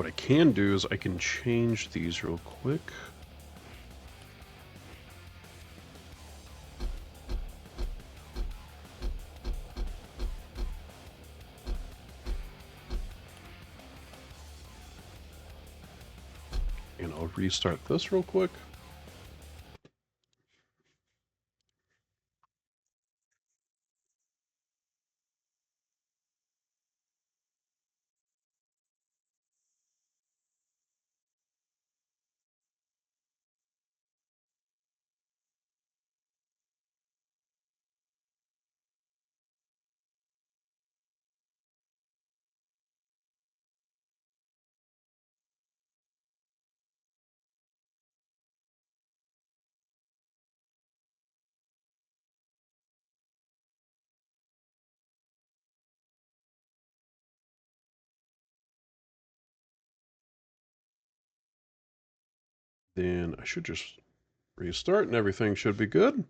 What I can do is I can change these real quick. And I'll restart this real quick. Then I should just restart and everything should be good.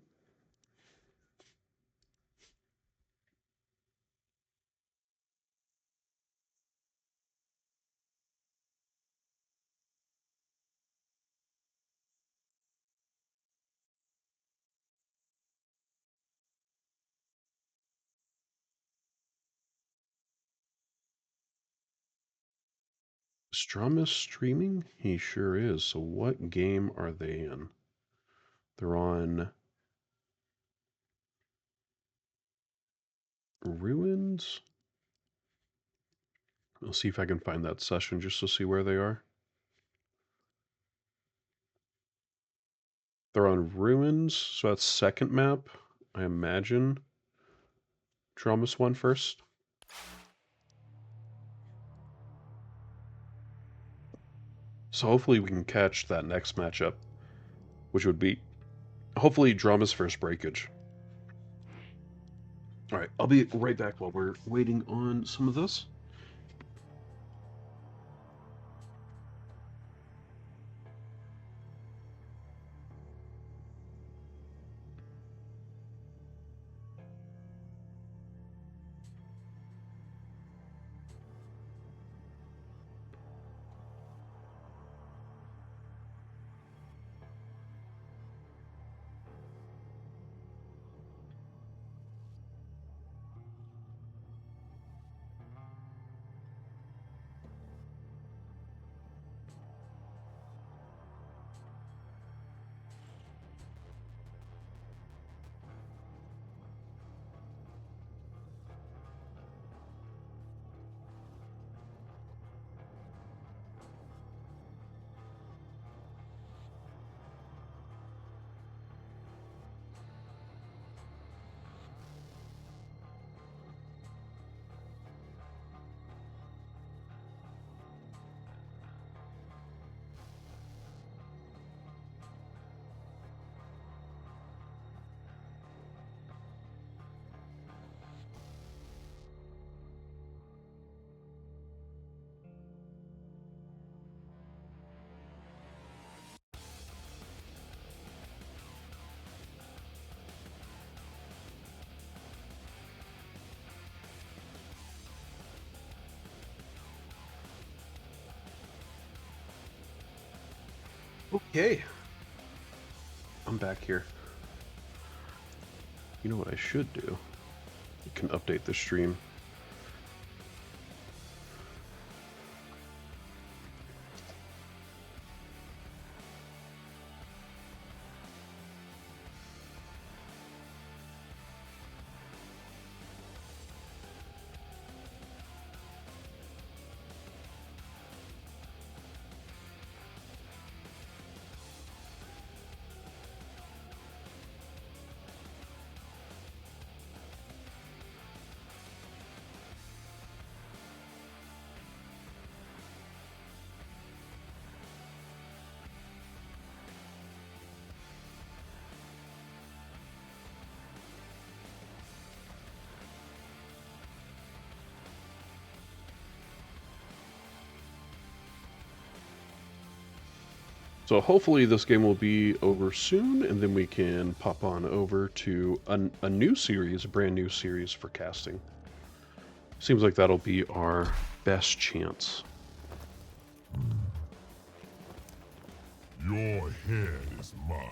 Strum is streaming? He sure is. So what game are they in? They're on Ruins? I'll see if I can find that session just to see where they are. They're on Ruins, so that's second map, I imagine. Dramas one first. So hopefully we can catch that next matchup, which would be hopefully Drama's first breakage. All right, I'll be right back while we're waiting on some of this. Okay, I'm back here. You know what I should do? I can update the stream. So hopefully this game will be over soon, and then we can pop on over to a new series, a brand new series for casting. Seems like that'll be our best chance. Your head is mine.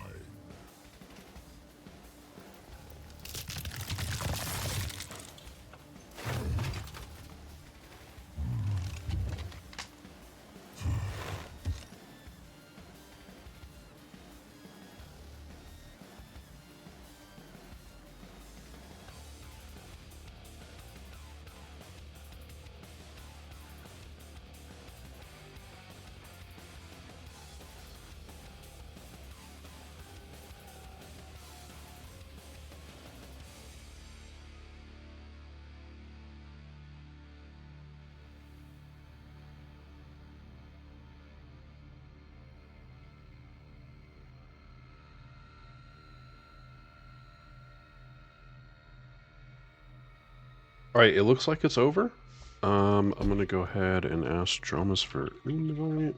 All right, it looks like it's over. I'm gonna go ahead and ask Dramas for invite.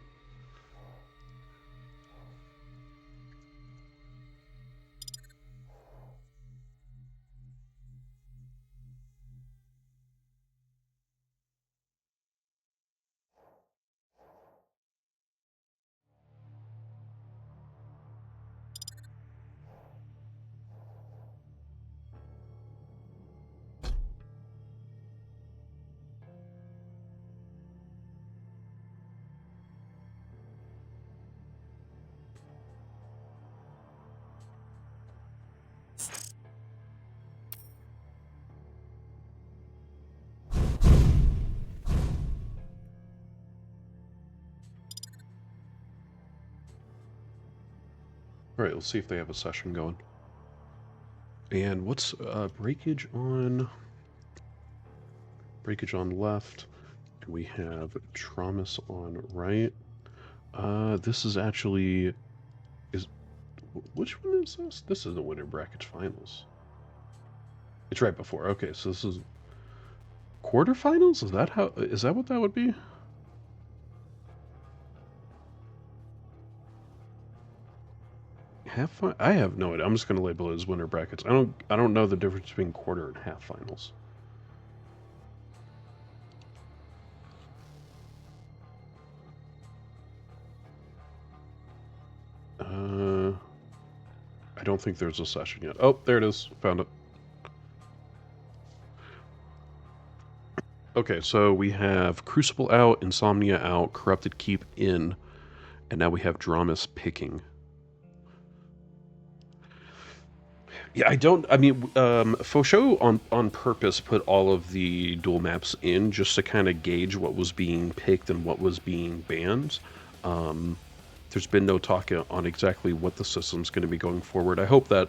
All right, let's see if they have a session going. And what's breakage on left? We have Tramas on right. This is actually which one is this? This is the winter bracket finals. It's right before. Okay, so this is quarterfinals. Is that what that would be? I have no idea. I'm just gonna label it as winter brackets. I don't know the difference between quarter and half finals. I don't think there's a session yet. Oh, there it is. Found it. Okay, so we have Crucible out, Insomnia out, Corrupted Keep in, and now we have Dramas picking. Yeah, I mean, Fosho on purpose put all of the dual maps in just to kind of gauge what was being picked and what was being banned. There's been no talk on exactly what the system's going to be going forward. I hope that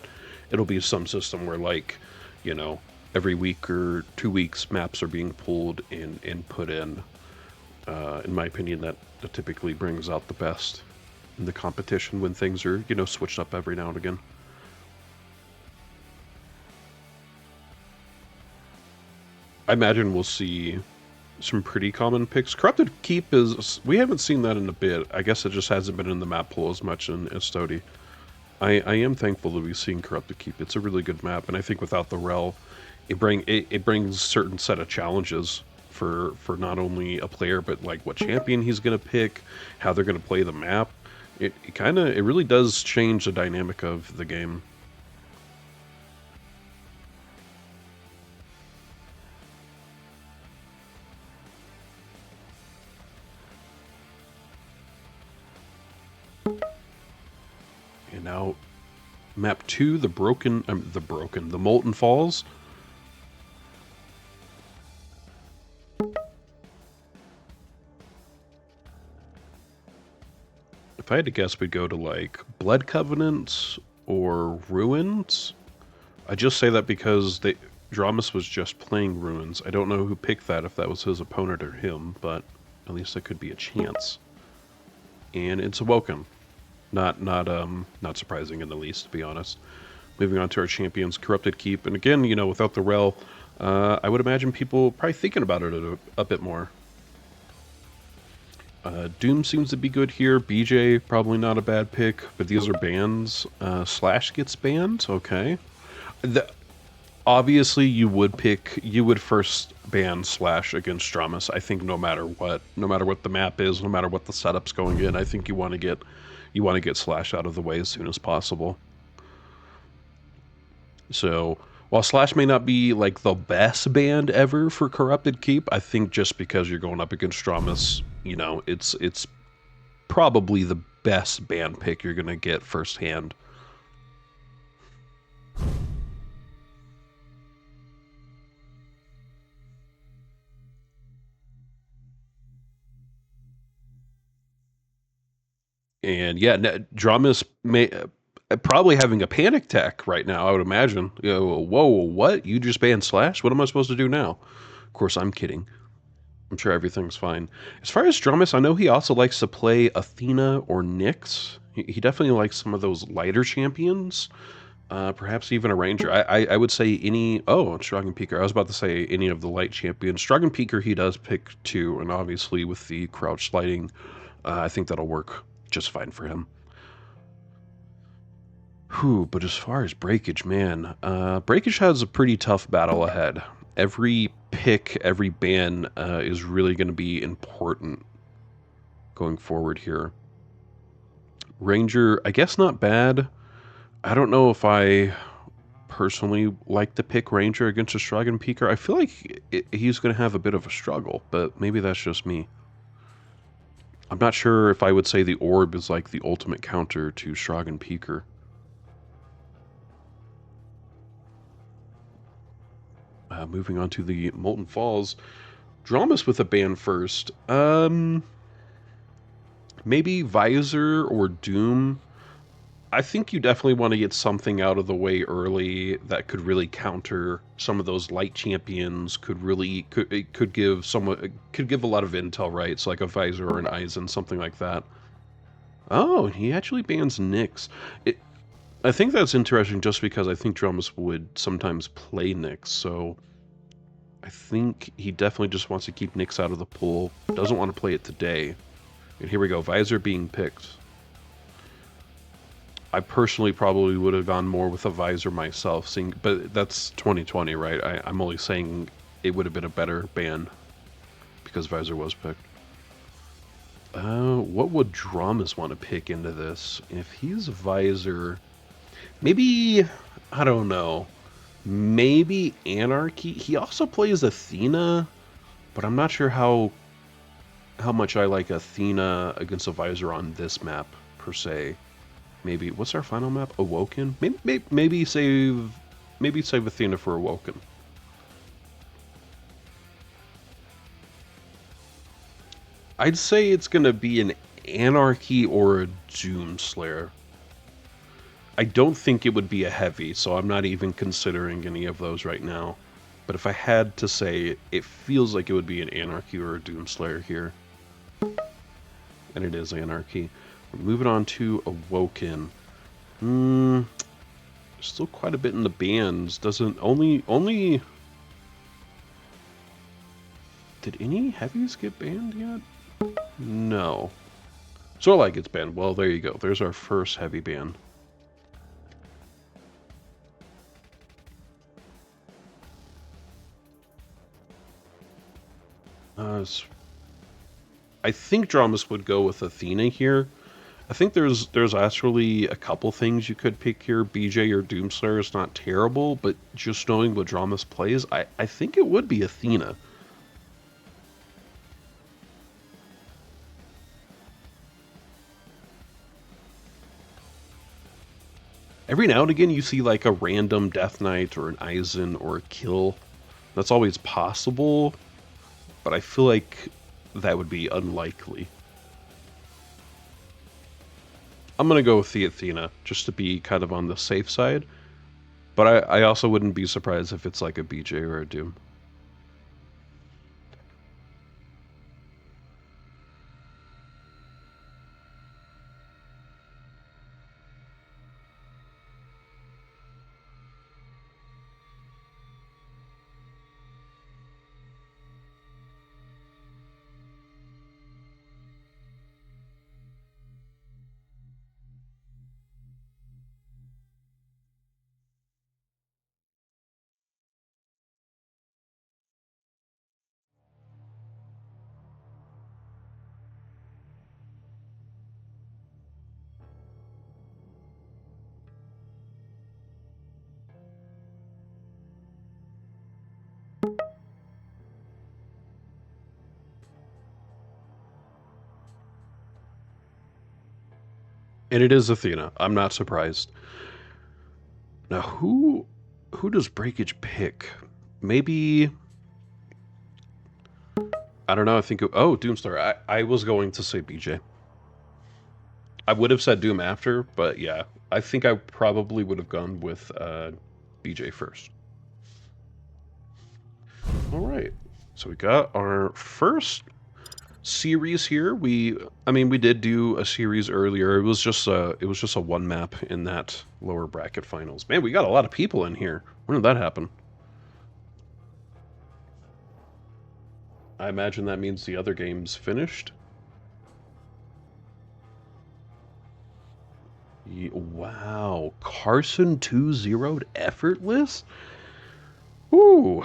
it'll be some system where, like, you know, every week or 2 weeks, maps are being pulled and put in. In my opinion, that typically brings out the best in the competition when things are, you know, switched up every now and again. I imagine we'll see some pretty common picks. Corrupted Keep we haven't seen that in a bit. I guess it just hasn't been in the map pool as much in Estodi. I am thankful to be seeing Corrupted Keep. It's a really good map, and I think without the rel, it brings certain set of challenges for not only a player but like what champion he's gonna pick, how they're gonna play the map. It really does change the dynamic of the game. And now, map 2, the Molten Falls. If I had to guess, we'd go to like Blood Covenants or Ruins. I just say that because Dramas was just playing Ruins. I don't know who picked that, if that was his opponent or him, but at least that could be a chance. And it's a welcome. Not surprising in the least, to be honest. Moving on to our champions, Corrupted Keep, and again, you know, without the rel, I would imagine people probably thinking about it a bit more. Doom seems to be good here. BJ probably not a bad pick, but these are bans. Slash gets banned. Okay. Obviously, you would first ban Slash against Dramas. I think no matter what the map is, no matter what the setup's going in, I think you want to get you want to get Slash out of the way as soon as possible. So while Slash may not be like the best band ever for Corrupted Keep, I think just because you're going up against Dramus, it's probably the best band pick you're gonna get firsthand. And yeah, Dramus may probably having a panic attack right now. I would imagine. Whoa, what? You just banned Slash? What am I supposed to do now? Of course, I'm kidding. I'm sure everything's fine. As far as Dramus, I know he also likes to play Athena or Nyx. He definitely likes some of those lighter champions. Perhaps even a ranger. I would say any. Oh, Stragan Peaker. I was about to say any of the light champions. Stragan Peaker he does pick too, and obviously with the crouch sliding, I think that'll work just fine for him. Whew, but as far as Breakage, man, Breakage has a pretty tough battle ahead. Every pick, every ban is really going to be important going forward here. Ranger, I guess not bad. I don't know if I personally like to pick Ranger against a Stragan Peaker. I feel like he's going to have a bit of a struggle, but maybe that's just me. I'm not sure if I would say the Orb is like the ultimate counter to Stragan Peaker. Moving on to the Molten Falls. Dramas with a ban first. Maybe Visor or Doom. I think you definitely want to get something out of the way early that could really counter some of those light champions. Could give a lot of intel, right? It's like a Visor or an Aizen, something like that. Oh, he actually bans Nyx. I think that's interesting just because I think Dramas would sometimes play Nyx, so I think he definitely just wants to keep Nyx out of the pool. Doesn't want to play it today. And here we go, Visor being picked. I personally probably would have gone more with a Visor myself, but that's 2020, right? I'm only saying it would have been a better ban because Visor was picked. What would Dramas want to pick into this? If he's Visor, maybe, I don't know, maybe Anarchy. He also plays Athena, but I'm not sure how much I like Athena against a Visor on this map per se. Maybe what's our final map? Awoken. Maybe save Athena for Awoken. I'd say it's gonna be an Anarchy or a Doomslayer. I don't think it would be a heavy, so I'm not even considering any of those right now. But if I had to say, it feels like it would be an Anarchy or a Doomslayer here. And it is Anarchy. We're moving on to Awoken. Still quite a bit in the bans. Doesn't only did any heavies get banned yet? No. Zorlai gets banned. Well, there you go. There's our first heavy ban. I think Dramas would go with Athena here. I think there's actually a couple things you could pick here. BJ or Doomslayer is not terrible, but just knowing what Dramas plays, I think it would be Athena. Every now and again you see like a random Death Knight or an Aizen or a kill. That's always possible, but I feel like that would be unlikely. I'm going to go with the Athena, just to be kind of on the safe side. But I also wouldn't be surprised if it's like a BJ or a Doom. And it is Athena. I'm not surprised. Now, who does Breakage pick? Maybe... I don't know. I think... Oh, Doomstar. I was going to say BJ. I would have said Doom after, but yeah. I think I probably would have gone with BJ first. All right. So we got our first series here. I mean, we did do a series earlier. It was just a one map in that lower bracket finals. Man, we got a lot of people in here. When did that happen? I imagine that means the other game's finished. Wow, Carson 2-0'd Effortless? Ooh.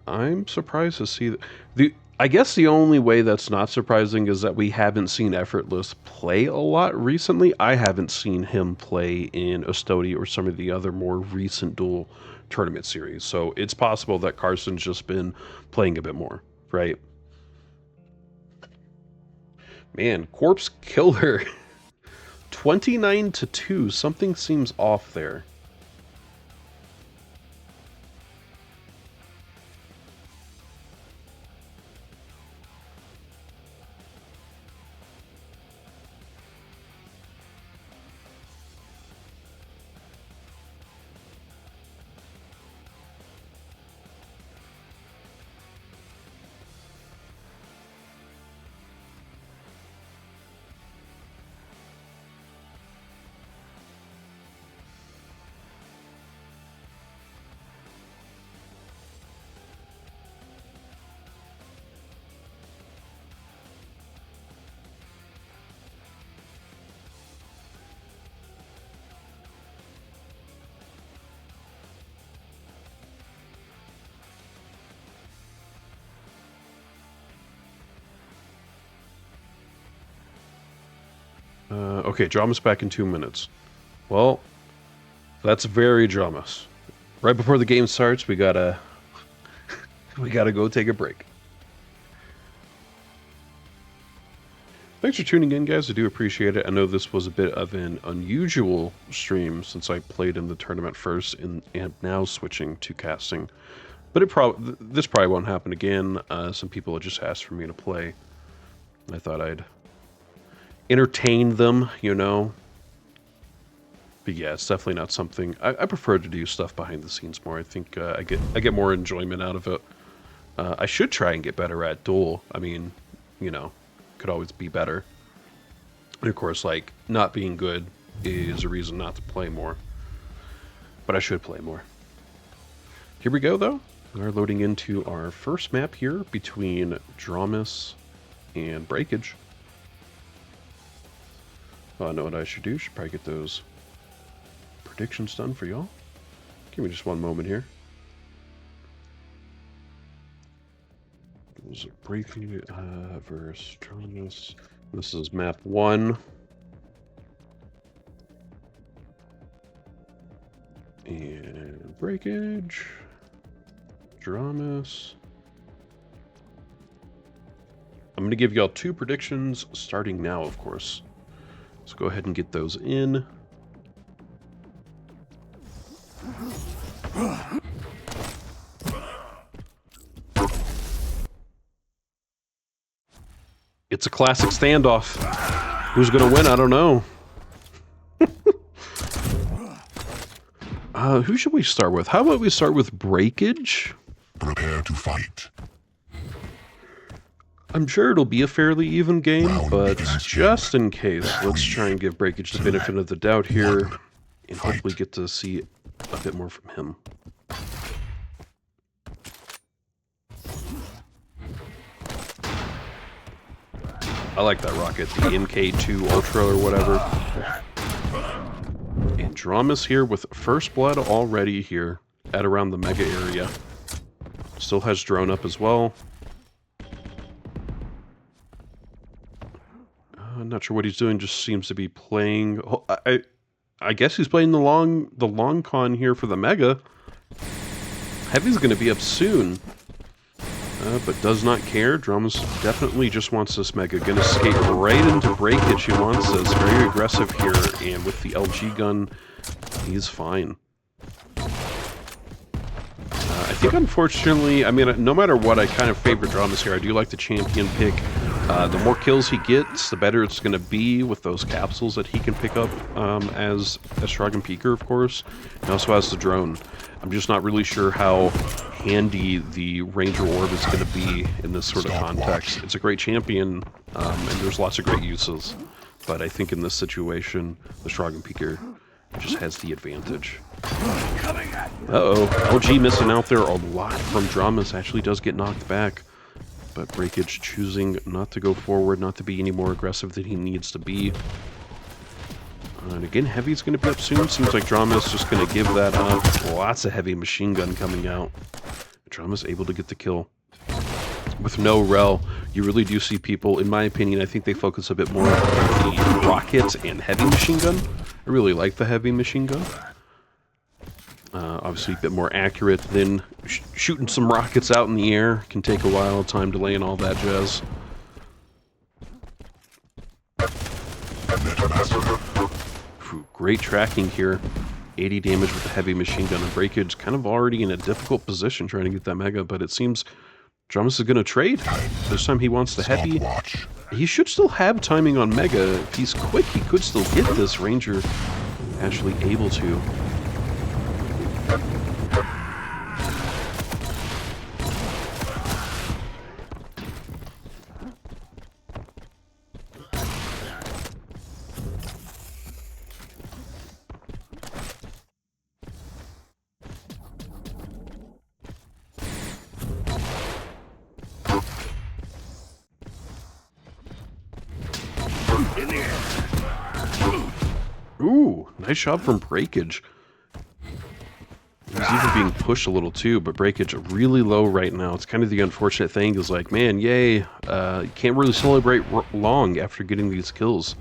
I'm surprised to see that. I guess the only way that's not surprising is that we haven't seen Effortless play a lot recently. I haven't seen him play in Ostodi or some of the other more recent Duel tournament series. So it's possible that Carson's just been playing a bit more, right? Man, Corpse Killer. 29-2. Something seems off there. Okay, Dramas back in 2 minutes. Well, that's very Dramas. Right before the game starts, we gotta go take a break. Thanks for tuning in, guys. I do appreciate it. I know this was a bit of an unusual stream since I played in the tournament first and am now switching to casting. But this probably won't happen again. Some people have just asked for me to play. I thought I'd entertain them, you know. But yeah, it's definitely not something I prefer to do stuff behind the scenes more. I think I get more enjoyment out of it. I should try and get better at Duel. I mean, you know, could always be better. And of course, like, not being good is a reason not to play more. But I should play more. Here we go, though. We're loading into our first map here between Dramas and Breakage. I know what I should do. Should probably get those predictions done for y'all. Give me just one moment here. Was it Breakage versus Dramas? This is map 1. And Breakage. Dramas. I'm going to give y'all 2 predictions starting now, of course. Let's go ahead and get those in. It's a classic standoff. Who's going to win? I don't know. Who should we start with? How about we start with Breakage? Prepare to fight. I'm sure it'll be a fairly even game, but just in case, let's try and give Breakage the benefit of the doubt here, and hopefully get to see a bit more from him. I like that rocket, the MK2 Ultra or whatever. And Dramas here with First Blood already here at around the Mega area. Still has drone up as well. I'm not sure what he's doing, just seems to be playing. I guess he's playing the long con here for the Mega. Heavy's going to be up soon. but does not care. Drums definitely just wants this Mega. Gonna skate right into breakage. He wants this. Very aggressive here, and with the LG gun, he's fine. I think, unfortunately, I mean, no matter what, I kind of favor Dramas here. I do like the champion pick. The more kills he gets, the better it's going to be with those capsules that he can pick up as Shrug Peeker, of course. He also has the drone. I'm just not really sure how handy the Ranger Orb is going to be in this sort of context. It's a great champion, and there's lots of great uses. But I think in this situation, the Shrug Peeker just has the advantage. Uh-oh, LG missing out there a lot from Dramas. Actually does get knocked back. But Breakage choosing not to go forward, not to be any more aggressive than he needs to be. And again, Heavy's going to be up soon. Seems like Drama's just going to give that up. Lots of heavy machine gun coming out. Drama's able to get the kill. With no rel, you really do see people, in my opinion, I think they focus a bit more on the rockets and heavy machine gun. I really like the heavy machine gun. Obviously a bit more accurate than shooting some rockets out in the air. Can take a while, time delay and all that jazz. Great tracking here. 80 damage with the heavy machine gun, and Breakage kind of already in a difficult position trying to get that Mega, but it seems Dramas is going to trade. This time he wants the heavy. He should still have timing on Mega. If he's quick, he could still get this. Ranger actually able to. Ooh, nice shot from Breakage. He's even being pushed a little too, but Breakage really low right now. It's kind of the unfortunate thing is like, man, yay, you can't really celebrate long after getting these kills.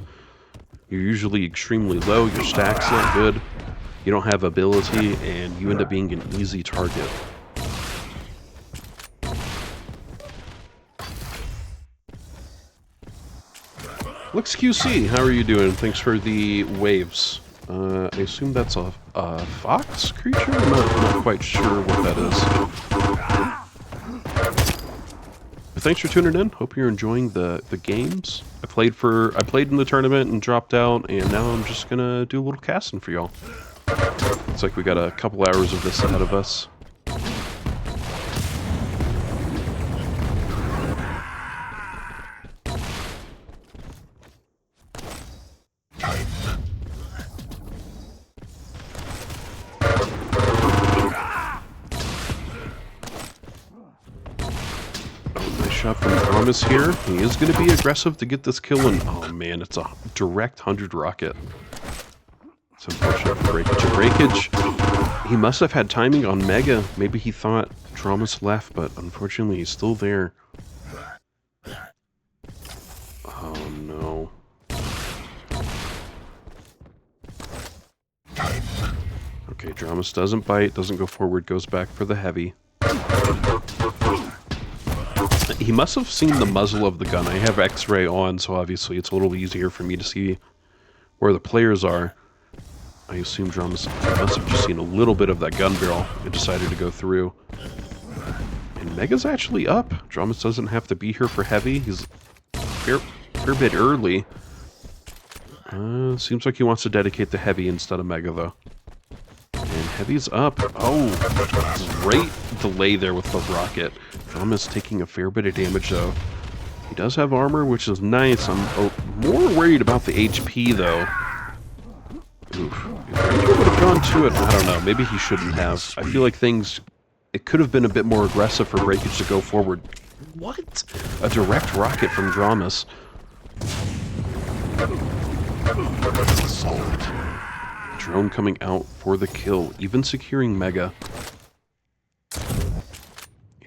You're usually extremely low, your stack's not good, you don't have ability, and you end up being an easy target. Lux QC, how are you doing? Thanks for the waves. I assume that's a fox creature? I'm not quite sure what that is. But thanks for tuning in. Hope you're enjoying the games. I played in the tournament and dropped out, and now I'm just gonna do a little casting for y'all. Looks like we got a couple hours of this ahead of us. Shot from Thomas here. He is going to be aggressive to get this kill, and oh man, it's a direct 100 rocket. It's unfortunate for Breakage. Breakage, he must have had timing on Mega. Maybe he thought Thomas left, but unfortunately he's still there. Oh no. Okay, Dramas doesn't bite, doesn't go forward, goes back for the heavy. He must have seen the muzzle of the gun. I have X-ray on, so obviously it's a little easier for me to see where the players are. I assume Dramas must have just seen a little bit of that gun barrel and decided to go through. And Mega's actually up. Dramas doesn't have to be here for heavy. He's a fair bit early. Seems like he wants to dedicate the heavy instead of Mega, though. And heavy's up. Oh, great delay there with the rocket. Dramas taking a fair bit of damage, though. He does have armor, which is nice. I'm more worried about the HP, though. Oof. If Ranger would have gone to it, I don't know. Maybe he shouldn't have. I feel like it could have been a bit more aggressive for Breakage to go forward. What? A direct rocket from Dramas. Drone coming out for the kill, even securing Mega.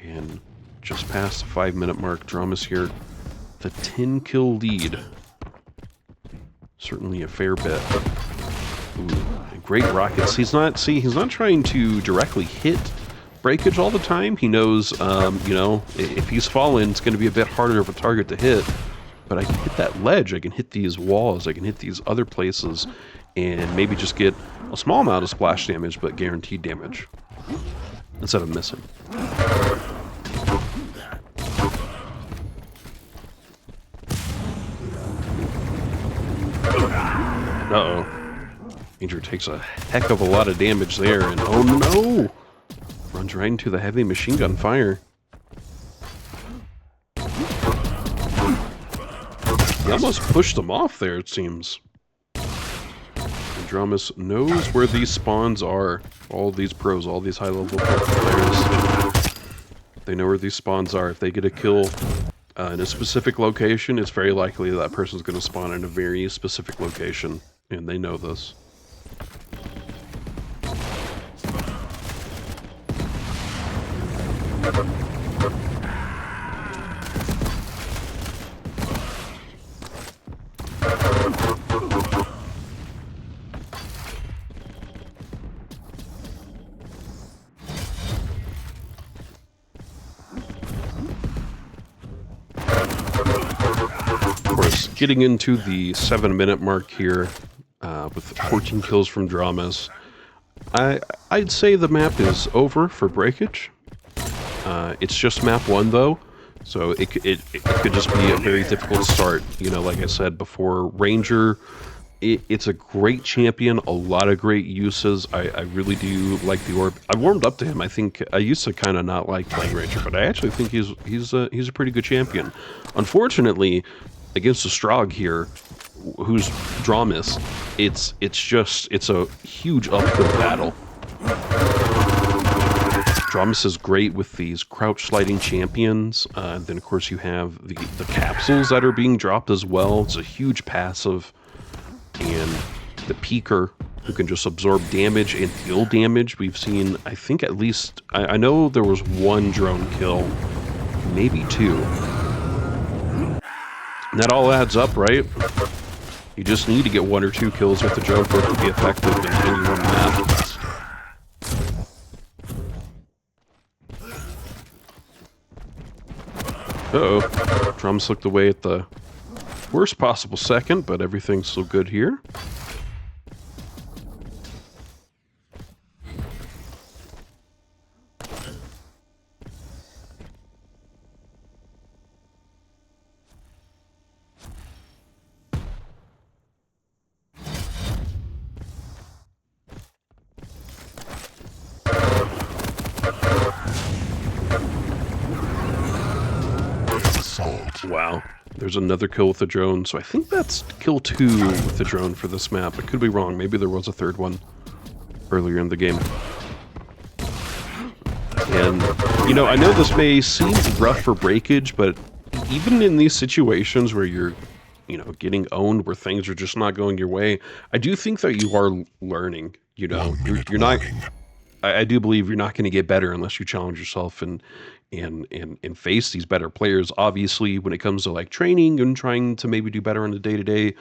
And just past the 5-minute mark, Dramas here. The 10-kill lead. Certainly a fair bit. Ooh, great rockets. He's not trying to directly hit breakage all the time. He knows, you know, if he's fallen, it's going to be a bit harder of a target to hit. But I can hit that ledge, I can hit these walls, I can hit these other places, and maybe just get a small amount of splash damage, but guaranteed damage, instead of missing. Uh-oh. Ranger takes a heck of a lot of damage there, and oh no! Runs right into the heavy machine gun fire. He almost pushed them off there, it seems. Andromus knows where these spawns are. All these pros, all these high-level players. They know where these spawns are. If they get a kill in a specific location, it's very likely that person's going to spawn in a very specific location. And they know this. Getting into the 7-minute mark here with 14 kills from Dramas. I'd say the map is over for breakage. It's just map 1 though, so it could just be a very difficult start. You know, like I said before, Ranger, it's a great champion, a lot of great uses. I really do like the orb. I warmed up to him. I think I used to kind of not like playing Ranger, but I actually think he's a pretty good champion. Unfortunately, against a Strog here, who's Dramas, it's a huge uphill battle. Dramas is great with these crouch sliding champions, and then of course you have the capsules that are being dropped as well. It's a huge passive, and the Peeker, who can just absorb damage and deal damage. We've seen, I think at least, I know there was 1 drone kill, maybe 2. And that all adds up, right? You just need to get 1 or 2 kills with the drone for it to be effective in any one map. Uh-oh. Drums looked away at the worst possible second, but everything's still good here. Wow, there's another kill with the drone, so I think that's kill 2 with the drone for this map. I could be wrong, maybe there was a 3rd one earlier in the game. And, you know, I know this may seem rough for breakage, but even in these situations where you're, you know, getting owned, where things are just not going your way, I do think that you are learning, you know. You're not... I do believe you're not going to get better unless you challenge yourself and face these better players. Obviously, when it comes to like training and trying to maybe do better on the day-to-day,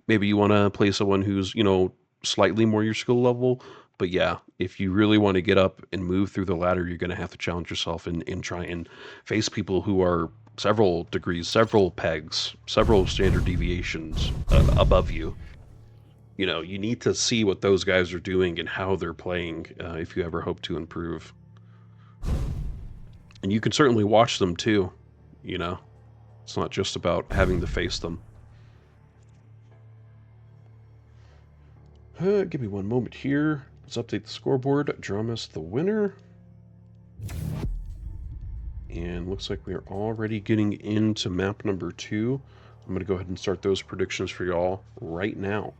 maybe you want to play someone who's, you know, slightly more your skill level. But yeah, if you really want to get up and move through the ladder, you're going to have to challenge yourself and try and face people who are several degrees, several pegs, several standard deviations above you. You know, you need to see what those guys are doing and how they're playing if you ever hope to improve. And you can certainly watch them too, you know. It's not just about having to face them. Give me one moment here. Let's update the scoreboard. Dramas the winner. And looks like we are already getting into map number 2. I'm going to go ahead and start those predictions for y'all right now.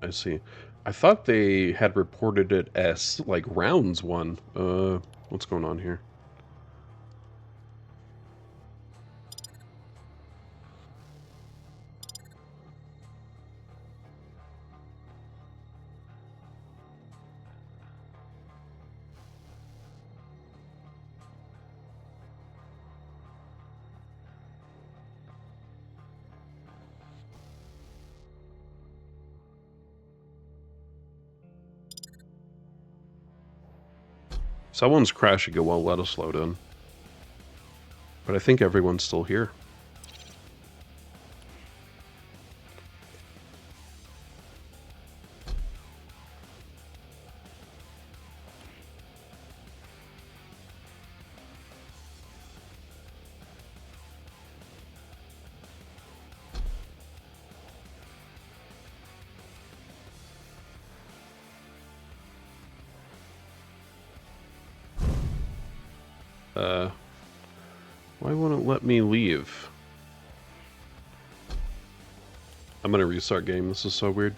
I see. I thought they had reported it as, like, rounds 1. What's going on here? Someone's crashing. It won't let us load in. But I think everyone's still here. Why won't it let me leave? I'm gonna restart game. This is so weird.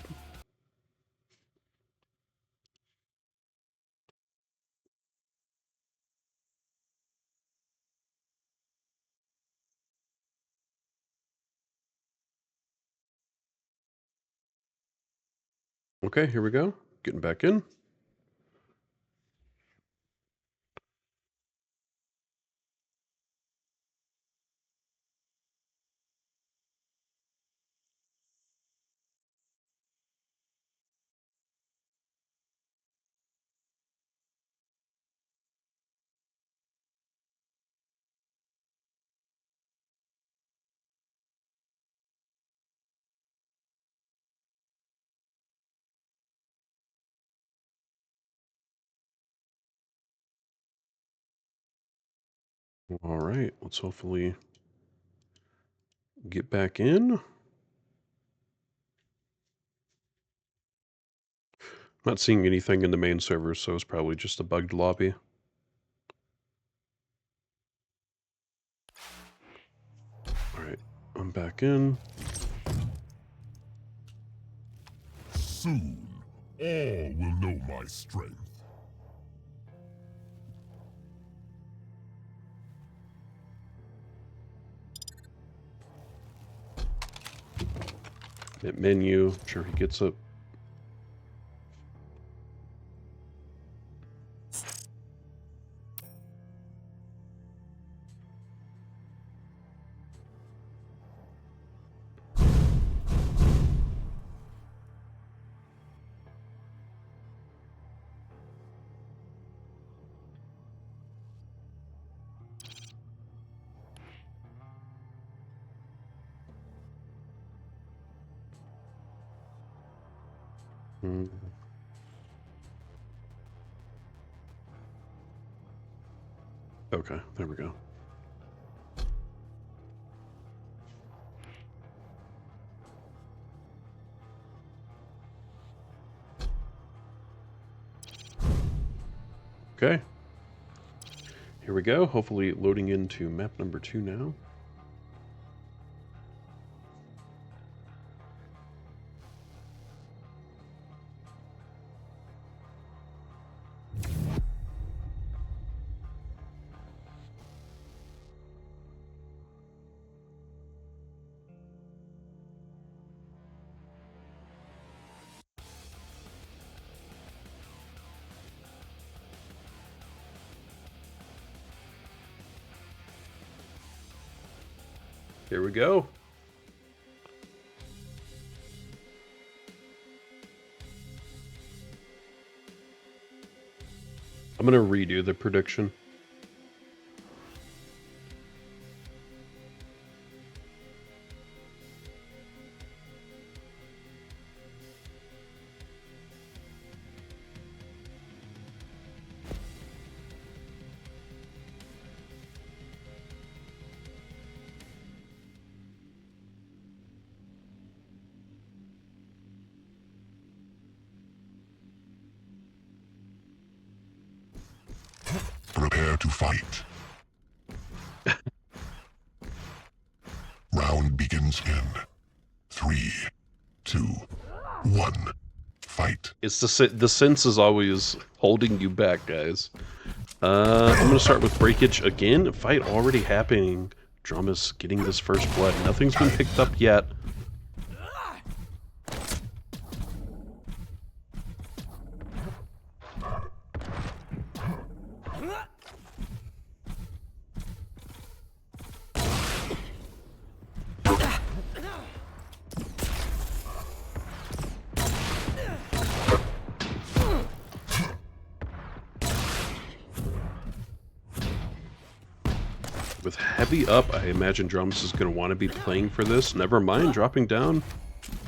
Okay, here we go. Getting back in. All right, let's hopefully get back in. I'm not seeing anything in the main server, so it's probably just a bugged lobby. All right, I'm back in. Soon, all will know my strength. Hit menu. Sure he gets it. Mm. Okay, there we go. Okay. Here we go. Hopefully loading into map number 2 now. Here we go. I'm going to redo the prediction. Prepare to fight. Round begins in 3, 2, 1. Fight. It's the sense is always holding you back, guys. I'm going to start with breakage again. Fight already happening. Drummus getting this first blood. Nothing's been picked up yet. with heavy up, I imagine Drums is going to want to be playing for this. Never mind, dropping down.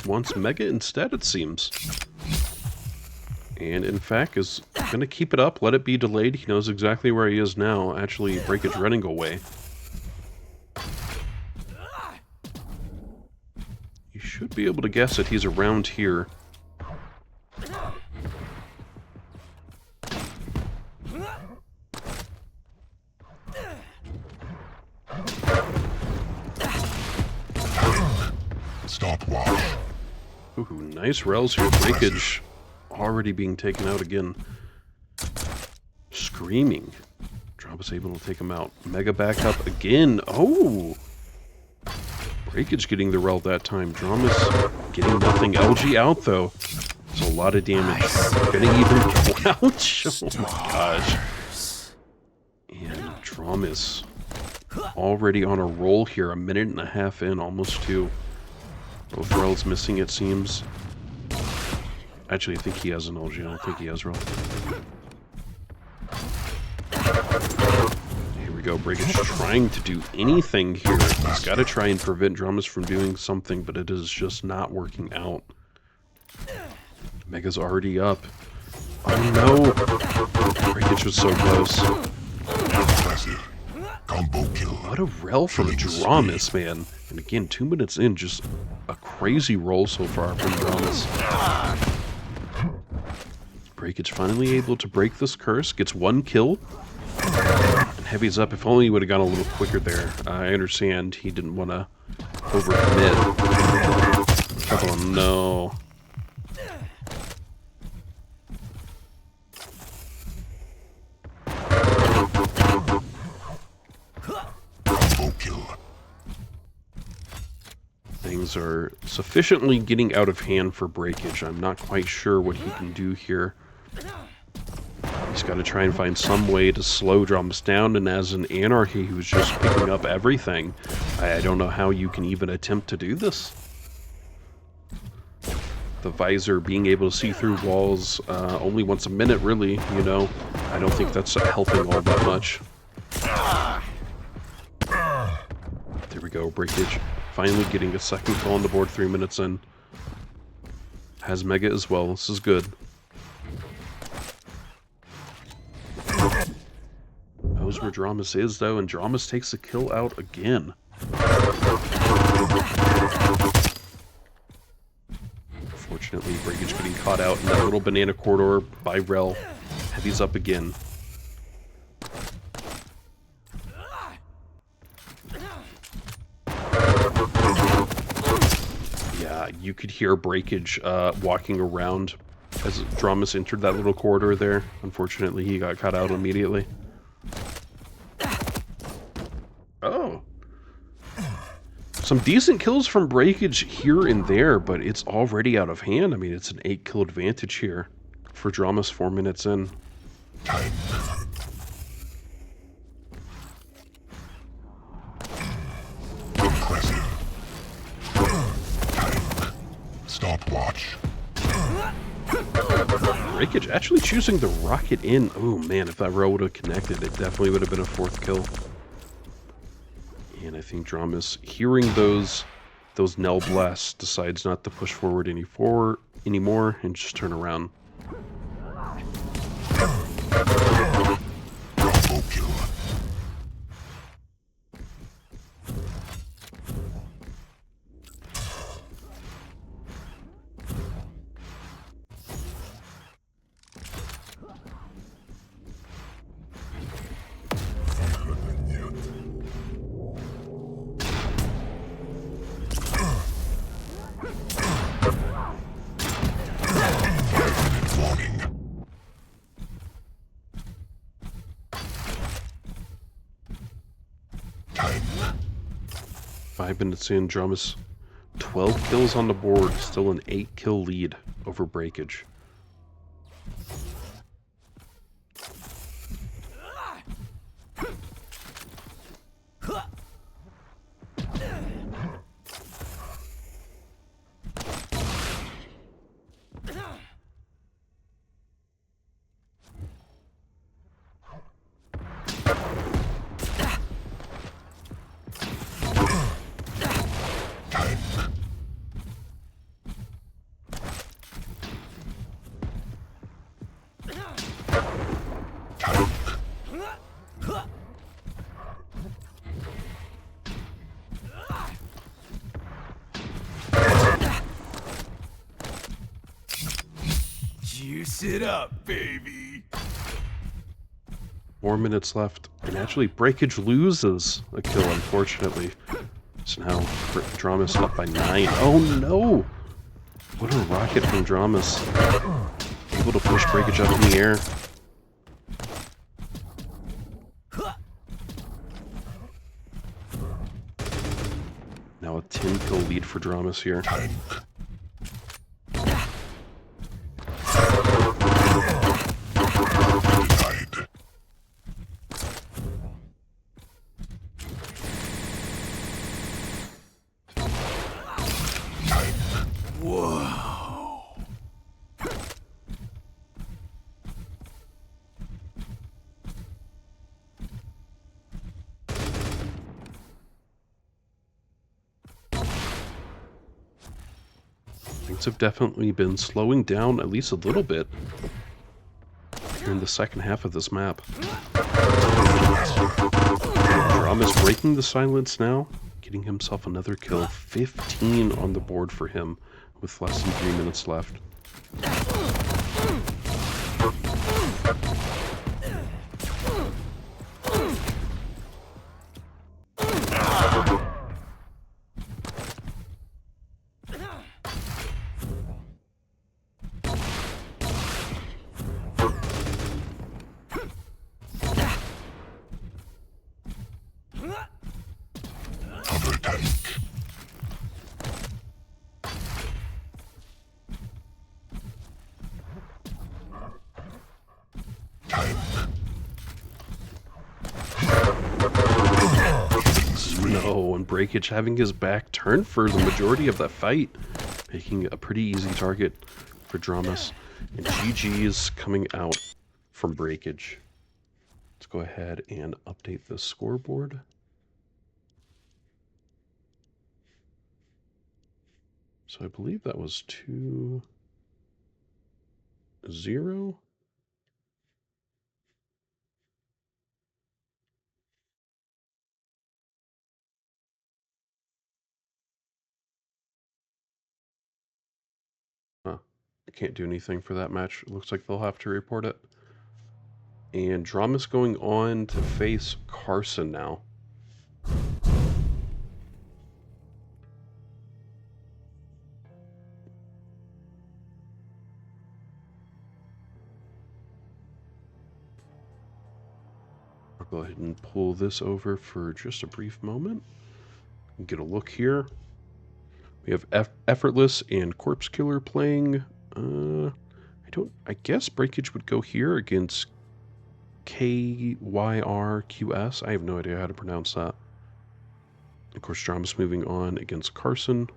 Wants Mega instead, it seems. And in fact, is going to keep it up, let it be delayed. He knows exactly where he is now. Actually, Breakage running away. You should be able to guess that he's around here. Stopwatch. Ooh, nice rails here. Breakage already being taken out again. Screaming. Drop able to take him out. Mega back up again. Oh! Breakage getting the rel that time. Dramas getting nothing. LG out though. It's a lot of damage. Gonna even ouch! Oh my gosh. And Dramas already on a roll here. 1.5 minutes in, almost 2. Both rels missing, it seems. Actually, I think he has an LG. I don't think he has rel. Here we go. Breakage trying to do anything here. He's got to try and prevent Dramas from doing something, but it is just not working out. Mega's already up. Oh no! Breakage was so close. Combo kill. What a rel from Dramas, man. And again, 2 minutes in, just a crazy roll so far from Dramas. Breakage finally able to break this curse, gets 1 kill. And Heavy's up. If only he would have gone a little quicker there. I understand he didn't want to overcommit. Oh no. Things are sufficiently getting out of hand for Breakage. I'm not quite sure what he can do here. He's got to try and find some way to slow Drums down, and as an Anarchy who's just picking up everything, I don't know how you can even attempt to do this. The visor being able to see through walls only once a minute, really, you know. I don't think that's helping all that much. There we go, Breakage. Finally getting a second kill on the board 3 minutes in. Has Mega as well. This is good. Knows where Dramas is, though, and Dramas takes the kill out again. Unfortunately, Breakage getting caught out in that little banana corridor by Rel. Heavy's up again. You could hear Breakage walking around as Dramas entered that little corridor there. Unfortunately, he got caught out immediately. Oh. Some decent kills from Breakage here and there, but it's already out of hand. I mean, it's an 8-kill advantage here for Dramas 4 minutes in. Time. Impressive. Stopwatch. Breakage actually choosing the rocket in. Oh man, if that row would have connected, it definitely would have been a 4th kill. And I think Dramas, hearing those Nell blasts, decides not to push forward anymore and just turn around. Combo kill. 5 minutes in, Dramas 12 kills on the board, still an 8-kill lead over Breakage. Tank. Juice it up, baby. 4 minutes left, and actually Breakage loses a kill, unfortunately. So now Dramas up by 9. Oh no! What a rocket from Dramas. Able to push Breakage up in the air. Now a 10 kill lead for Dramas here. Tank. Denied. Tank. Whoa. Things have definitely been slowing down at least a little bit here in the second half of this map. Dramas breaking the silence now, getting himself another kill. 15 on the board for him with less than 3 minutes left. Cover tank. Tank. No, and Breakage having his back turned for the majority of that fight, making a pretty easy target for Dramas. And GG's coming out from Breakage. Let's go ahead and update the scoreboard. So I believe that was 2-0. Huh. I can't do anything for that match. It looks like they'll have to report it. And Drama's going on to face Carson now. I'll go ahead and pull this over for just a brief moment. Get a look here. We have Effortless and Corpse Killer playing. I guess Breakage would go here against KYRQS. I have no idea how to pronounce that. Of course, Drama's moving on against Carson.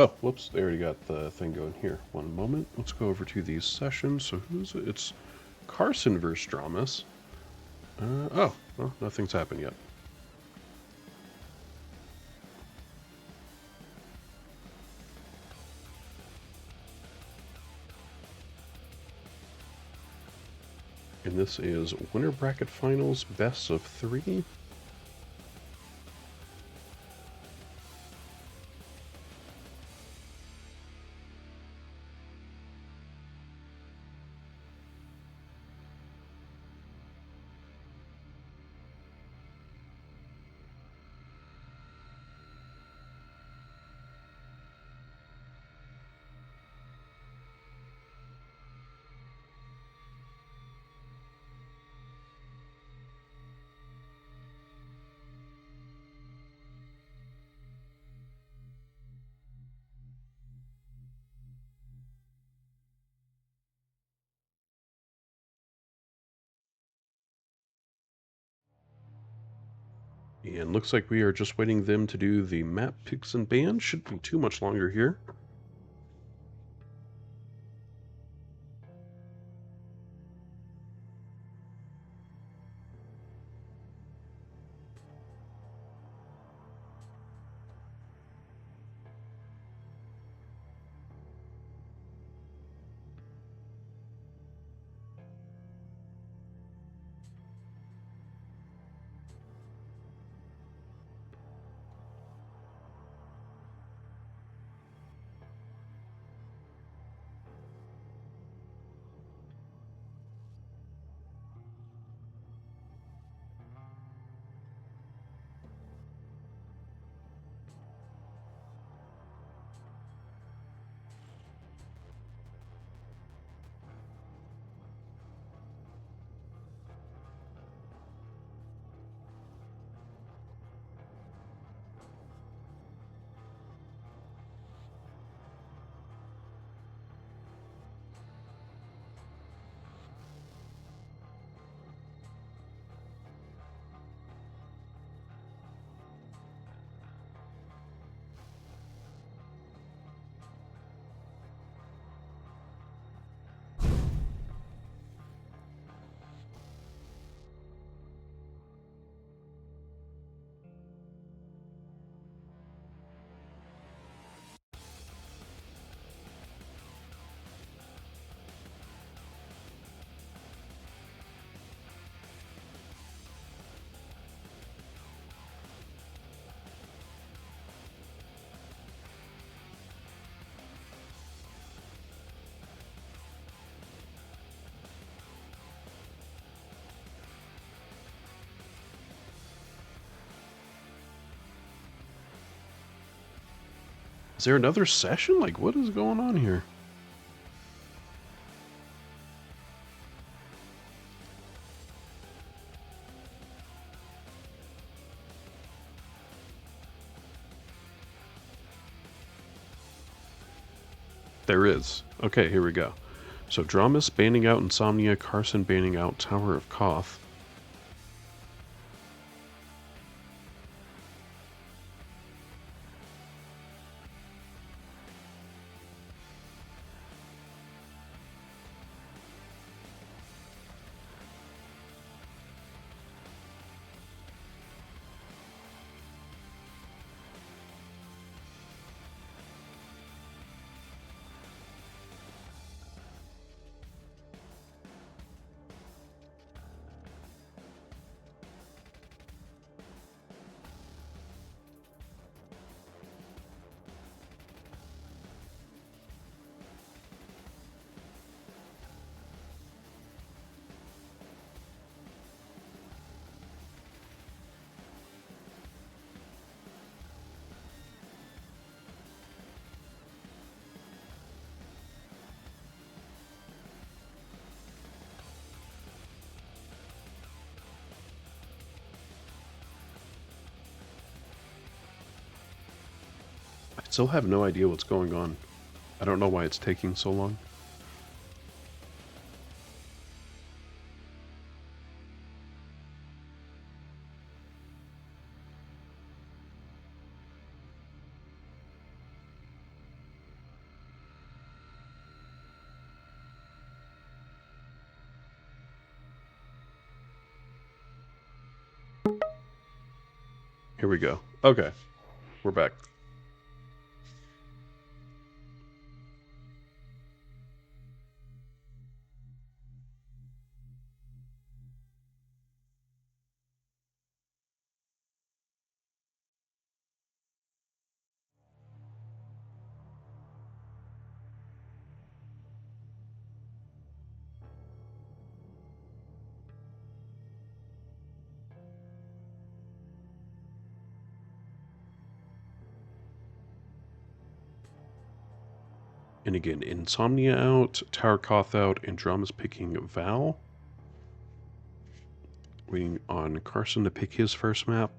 Oh, whoops, they already got the thing going here. One moment. Let's go over to these sessions. So who's it? It's Carson versus Dramas. Oh, well, nothing's happened yet. And this is Winter Bracket Finals, best of 3. And looks like we are just waiting them to do the map picks and bans. Shouldn't be too much longer here. Is there another session? Like, what is going on here? There is. Okay, here we go. So Dramas banning out Insomnia, Carson banning out Tower of Koth. I still have no idea what's going on. I don't know why it's taking so long. Here we go. Okay, we're back. And again, Insomnia out, Tower Koth out, Androma's picking Val. Waiting on Carson to pick his first map.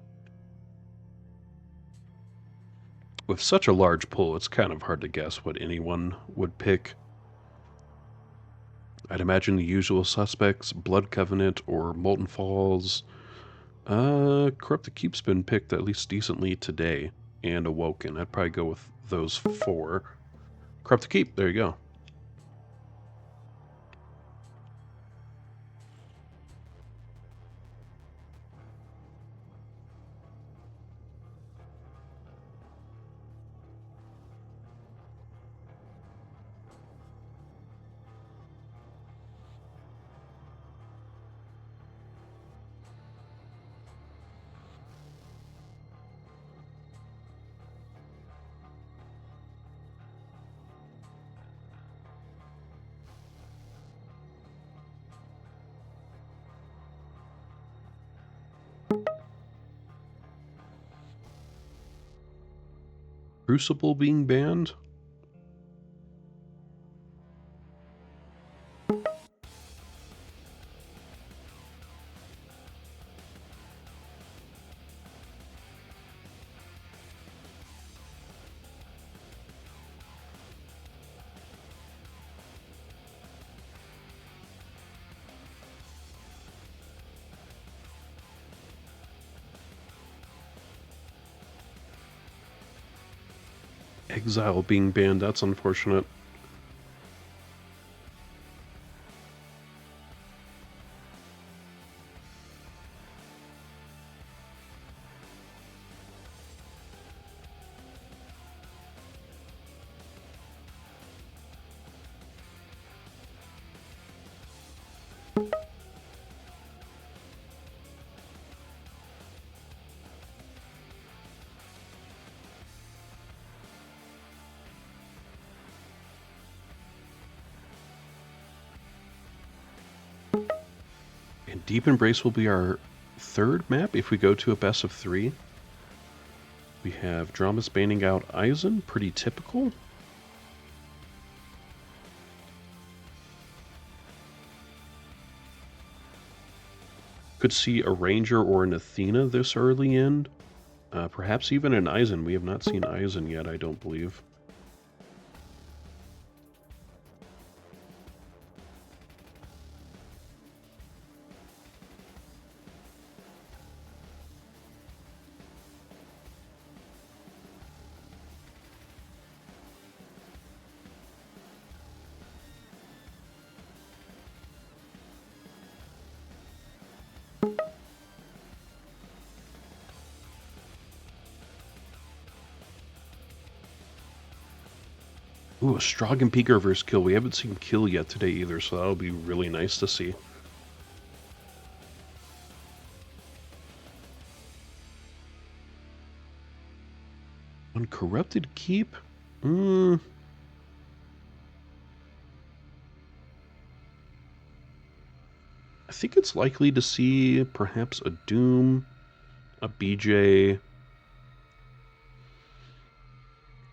With such a large pool, it's kind of hard to guess what anyone would pick. I'd imagine the usual suspects, Blood Covenant or Molten Falls. Corrupted Keep's been picked at least decently today, and Awoken. I'd probably go with those four. Corrupted Keep, there you go. Crucible being banned? Exile being banned, that's unfortunate. And Deep Embrace will be our third map if we go to a best of 3. We have Dramas banning out Eisen, pretty typical. Could see a Ranger or an Athena this early in. Perhaps even an Eisen. We have not seen Eisen yet, I don't believe. Ooh, a Stroggen Peak reverse kill. We haven't seen kill yet today either, so that'll be really nice to see. On Corrupted Keep? I think it's likely to see perhaps a Doom, a BJ,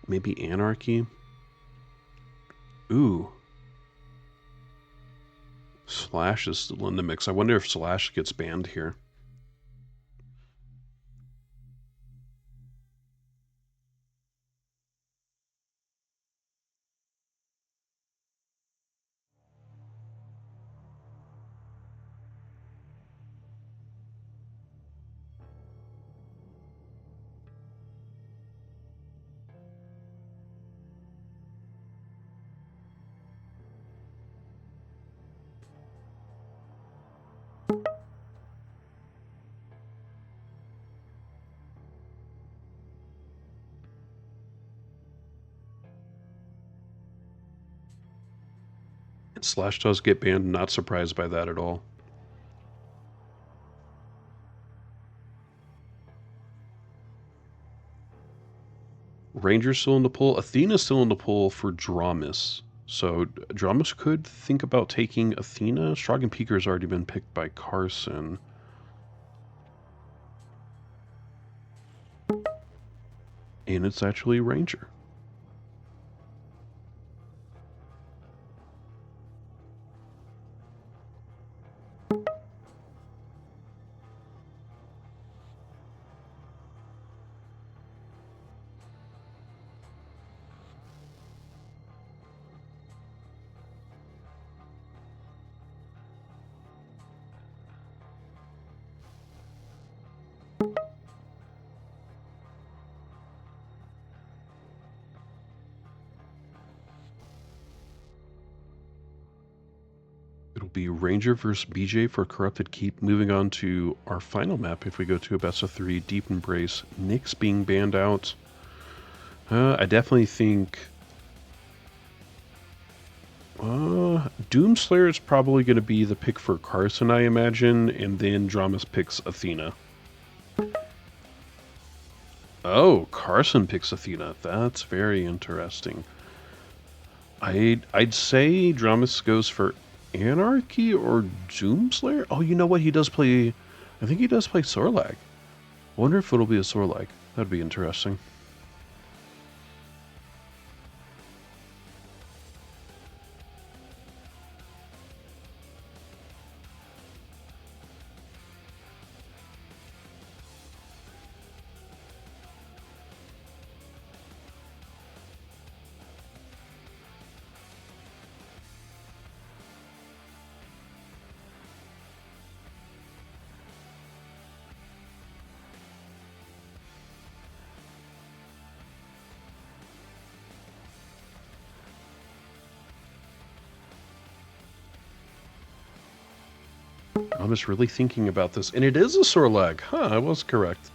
maybe Anarchy. Ooh. Slash is still in the mix. I wonder if Slash gets banned here. Slash does get banned. Not surprised by that at all. Ranger's still in the pool. Athena's still in the pool for Dramus. So Dramus could think about taking Athena. Strog and Peeker's already been picked by Carson. And it's actually Ranger. It'll be Ranger versus BJ for Corrupted Keep. Moving on to our final map. If we go to a best of 3, Deep Embrace. Nyx being banned out. I definitely think Doomslayer is probably going to be the pick for Carson, I imagine, and then Dramus picks Athena. Oh, Carson picks Athena. That's very interesting. I'd say Dramus goes for Anarchy or Doomslayer. Oh, you know what? He does play. I think he does play Sorlag. I wonder if it'll be a Sorlag. That'd be interesting. I'm just really thinking about this, and it is a Sorlag. Huh, I was correct.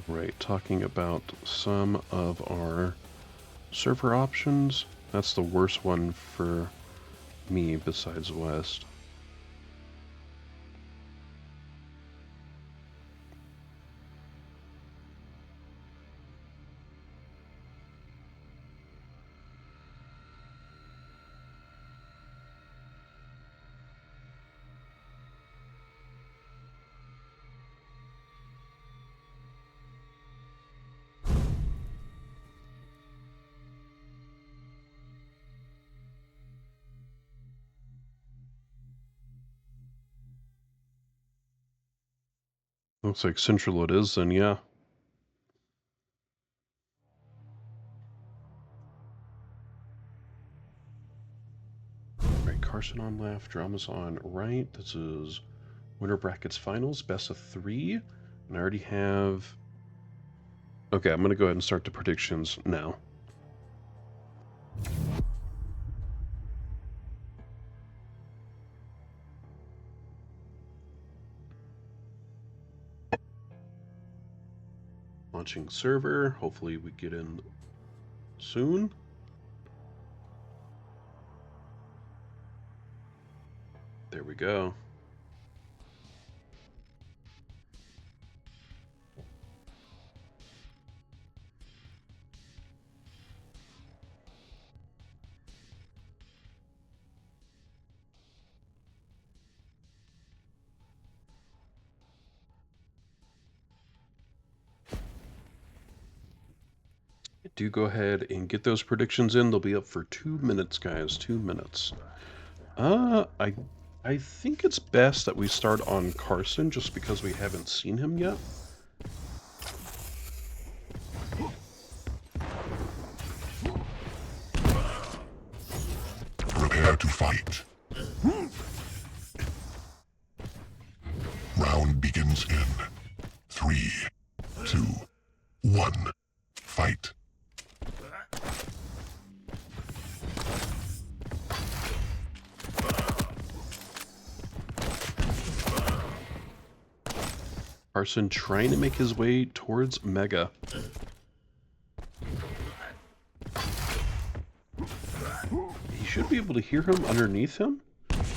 Right, talking about some of our server options. That's the worst one for me besides West. Looks like Central it is, then yeah. Right, Carson on left, Drama's on right. This is Winter Brackets Finals, best of 3. And I already have... Okay, I'm going to go ahead and start the predictions now. Launching server. Hopefully we get in soon. There we go. Do go ahead and get those predictions in. They'll be up for 2 minutes, guys. 2 minutes. I I think it's best that we start on Carson just because we haven't seen him yet. Prepare to fight. Round begins in 3, 2, 1. Fight. Carson trying to make his way towards Mega. He should be able to hear him underneath him. I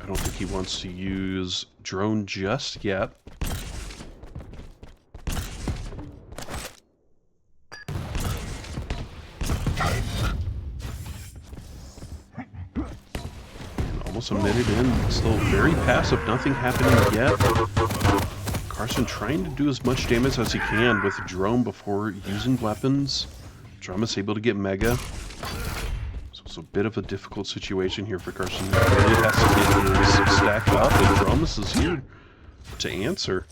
don't think he wants to use drone just yet. Almost a minute in, still very passive, nothing happening yet. Carson trying to do as much damage as he can with drone before using weapons. Drummus able to get Mega. So it's a bit of a difficult situation here for Carson. He really has to get his stack up, and Drummus is here to answer.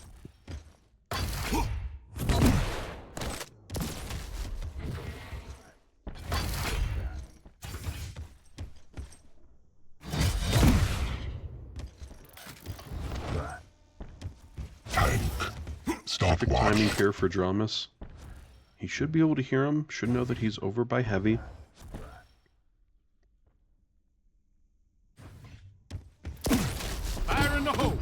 Perfect timing here for Drummus. He should be able to hear him, should know that he's over by heavy. Fire in the hole!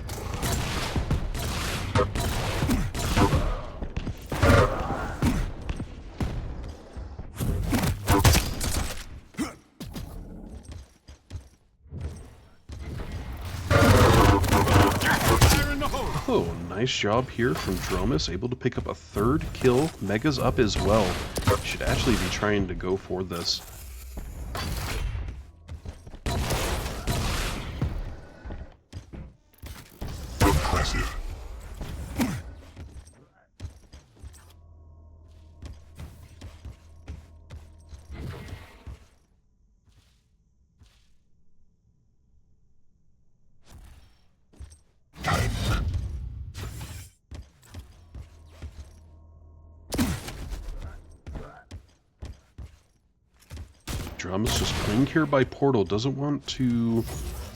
Oh, nice job here from Drummus, able to pick up a third kill. Mega's up as well. Should actually be trying to go for this. Impressive. Drummus just playing here by portal, doesn't want to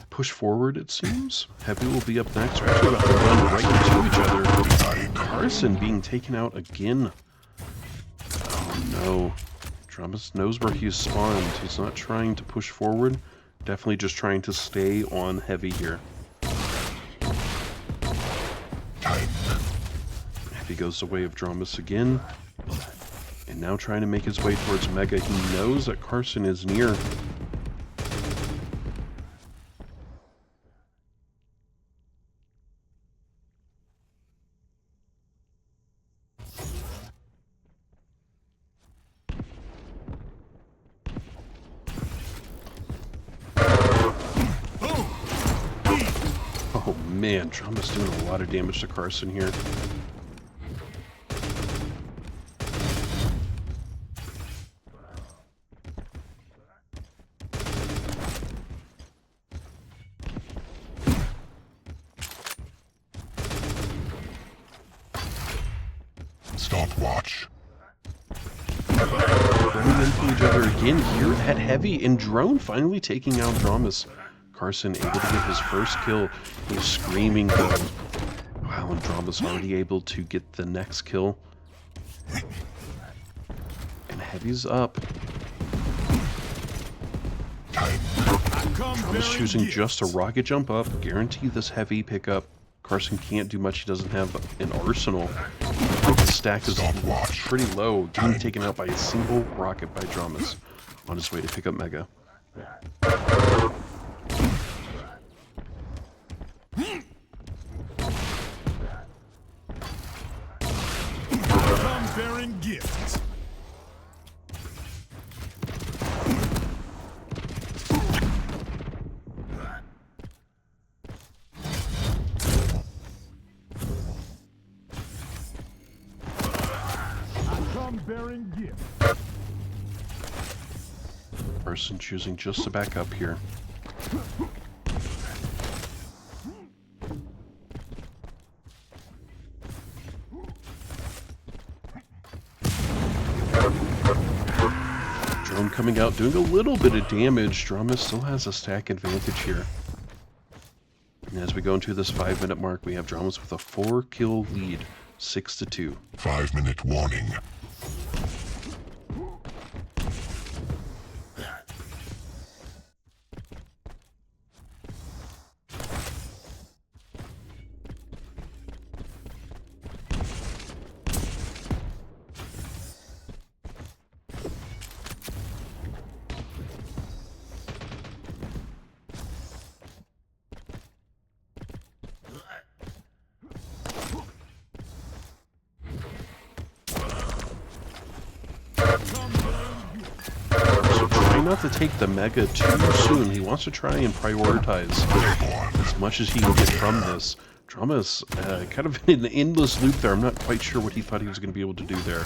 push forward, it seems. Heavy will be up next. We're actually about to run right into each other. Carson being taken out again. Oh no. Drummus knows where he's spawned. He's not trying to push forward. Definitely just trying to stay on heavy here. Heavy goes the way of Drummus again. And now trying to make his way towards Mega. He knows that Carson is near. Oh man, Drummus doing a lot of damage to Carson here. Stopwatch. Running into each other again here at heavy, and drone finally taking out Drummus. Carson able to get his first kill. He's screaming though. Wow, and Drummus already able to get the next kill. And heavy's up. Drummus choosing just a rocket jump up. Guarantee this heavy pickup. Carson can't do much. He doesn't have an arsenal. His stack is pretty low, getting taken out by a single rocket by Drummus on his way to pick up Mega. Bearing gifts. Bearing gift. Carson choosing just to back up here. Drone coming out, doing a little bit of damage. Drama still has a stack advantage here. And as we go into this 5-minute mark, we have Dramas with a 4-kill lead, 6-2. 5-minute warning. Not to take the Mega too soon. He wants to try and prioritize as much as he can get from this. Drama's kind of in an endless loop there. I'm not quite sure what he thought he was going to be able to do there.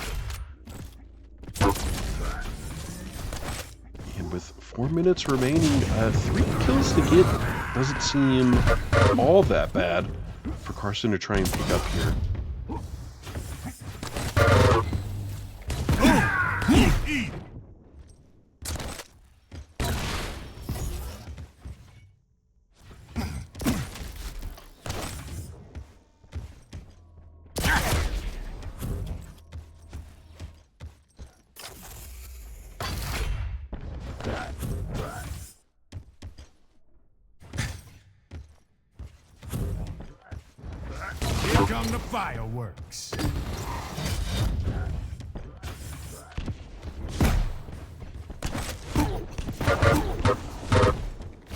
And with 4 minutes remaining, 3 kills to get doesn't seem all that bad for Carson to try and pick up here. Here come the fireworks.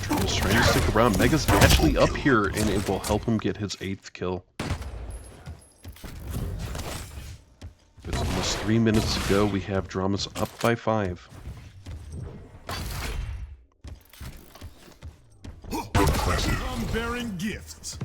Drama's trying to stick around. Mega's actually up here, and it will help him get his 8th kill. With almost 3 minutes to go, we have Dramas up by 5. I'm bearing gifts.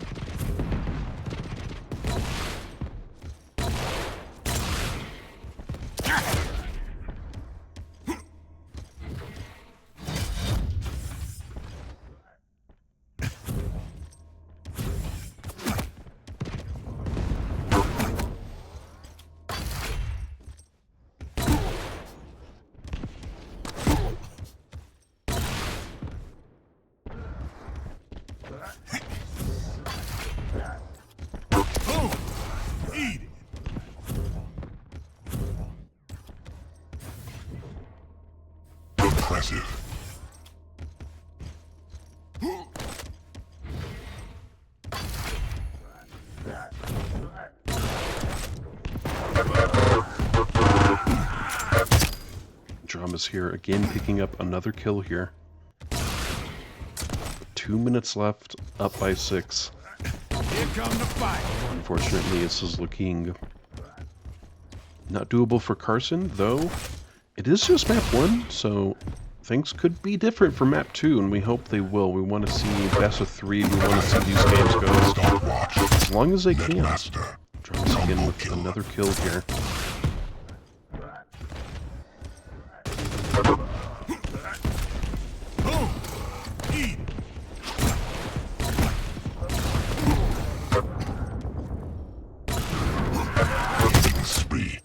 Eat it. Impressive. Drama's here again, picking up another kill here. 2 minutes left, up by 6. Here come the fireworks. Unfortunately, this is looking not doable for Carson, though it is just map 1, so things could be different for map 2, and we hope they will. We want to see best of 3. We want to see these games go as long as they can. Drums again with another kill here. Eat it. Spree.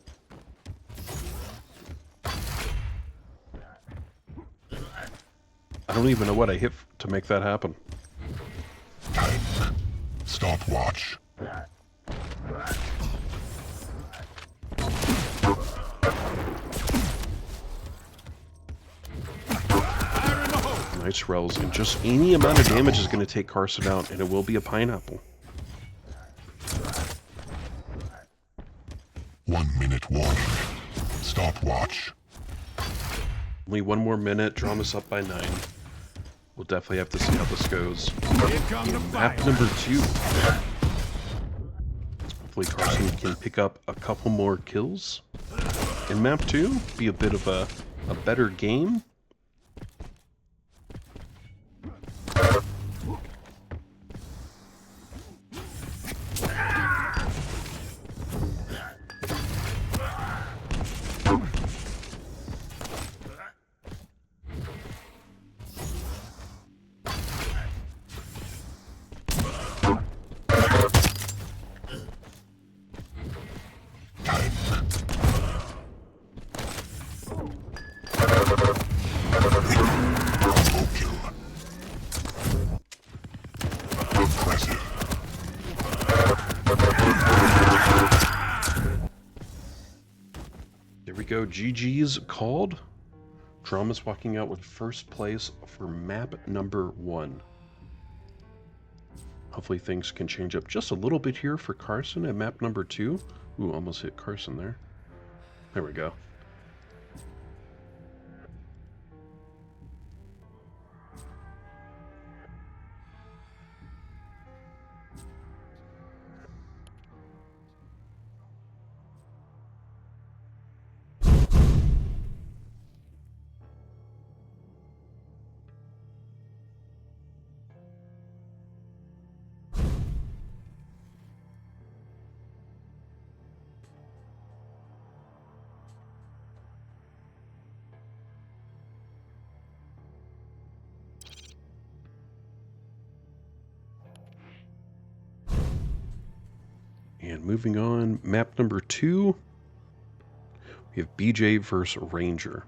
I don't even know what I hit to make that happen. Time. Stopwatch. Nice rolls, and just any amount of damage is going to take Carson out, and it will be a pineapple. 1 minute warning. Stopwatch. Only 1 more minute. Drama's up by 9. We'll definitely have to see how this goes. Here come the Map fireworks. number 2. Hopefully Carson can pick up a couple more kills in map 2. Be a bit of a better game. go. GG's called. Drama's walking out with first place for map number 1. Hopefully things can change up just a little bit here for Carson at map number 2. Ooh, almost hit Carson there. There we go. And moving on, map number 2, we have BJ versus Ranger.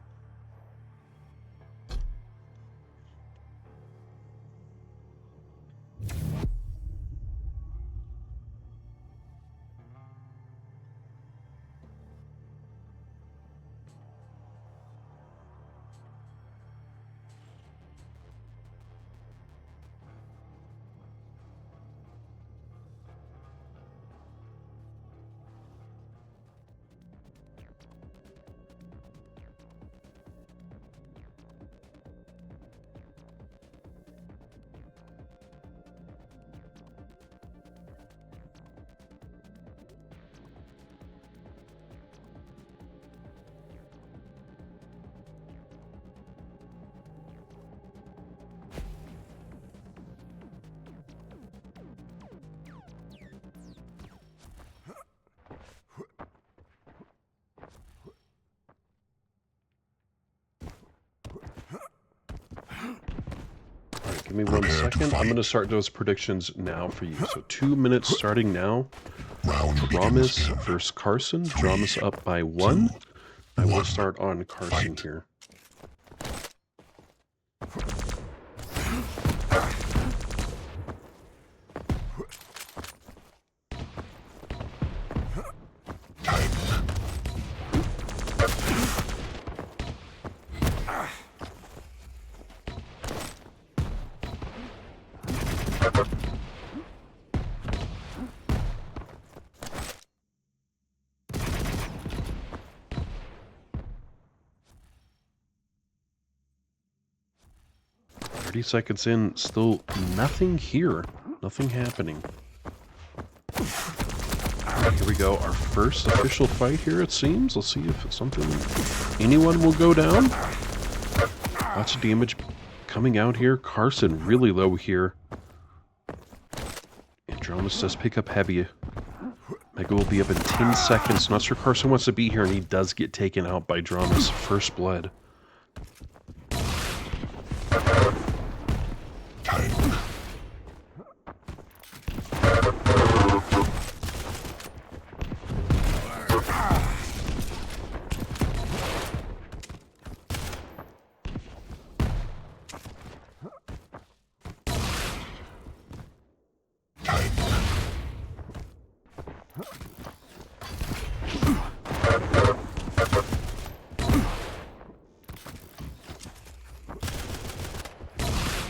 Give me 1 second. I'm going to start those predictions now for you. So 2 minutes starting now. Dramas versus Carson. Dramas up by 1. I will start on Carson here. Seconds in, still nothing here. Nothing happening. Right, here we go. Our first official fight here, it seems. Let's see if it's something... anyone will go down. Lots of damage coming out here. Carson really low here. And Dramas does pick up heavy. Mega will be up in 10 seconds. Not sure Carson wants to be here, and he does get taken out by Dramas. First blood.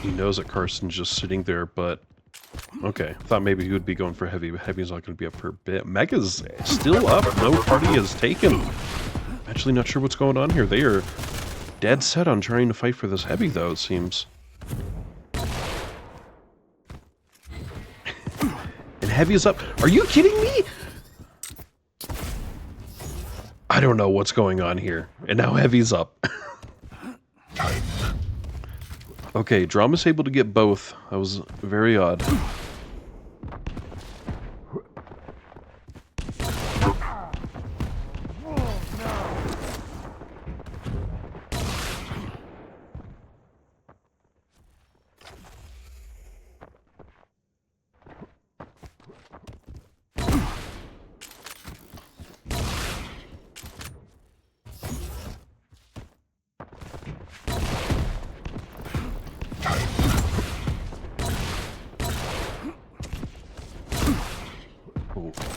He knows that Carson's just sitting there, but okay. Thought maybe he would be going for heavy, but heavy's not going to be up for a bit. Mega's still up. No party is taken. Actually not sure what's going on here. They are dead set on trying to fight for this heavy, though, it seems. And heavy is up. Are you kidding me? I don't know what's going on here. And now heavy's up. Okay, Drama's able to get both. That was very odd.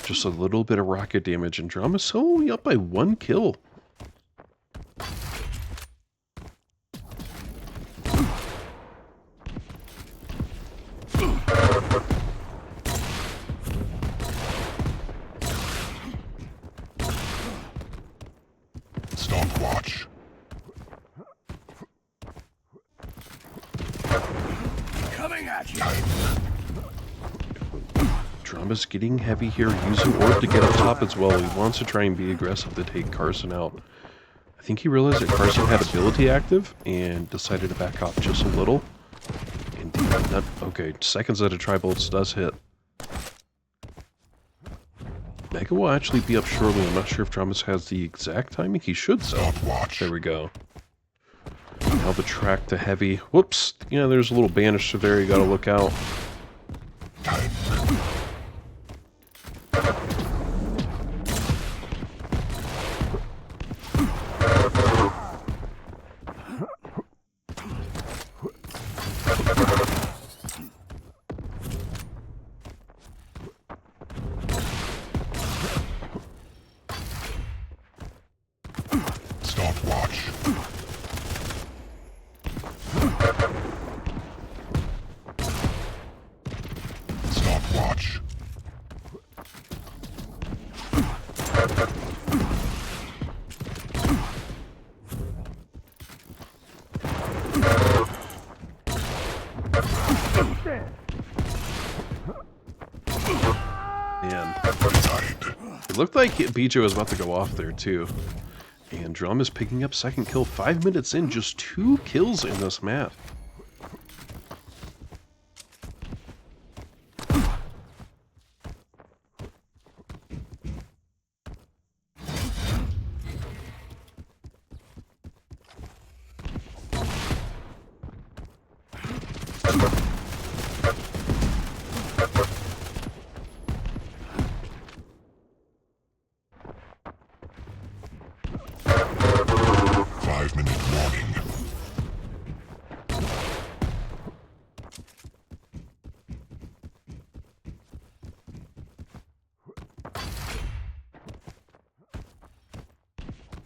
Just a little bit of rocket damage, and Drama's only up by 1 kill. Stopwatch. Coming at you. Drama's getting heavy here, using orb to get up top as well. He wants to try and be aggressive to take Carson out. I think he realized that Carson had ability active and decided to back off just a little. Indeed, that, okay, second set of tri-bolts does hit. Mega will actually be up shortly. I'm not sure if Dramas has the exact timing. He should, so. Stopwatch. There we go. Now the track to heavy. Whoops. Yeah, there's a little banisher there. You gotta look out. Time. Stopwatch. Stopwatch. Man. Tied. It looked like BJ was about to go off there, too. And Drum is picking up second kill. 5 minutes in, just 2 kills in this map. Warning.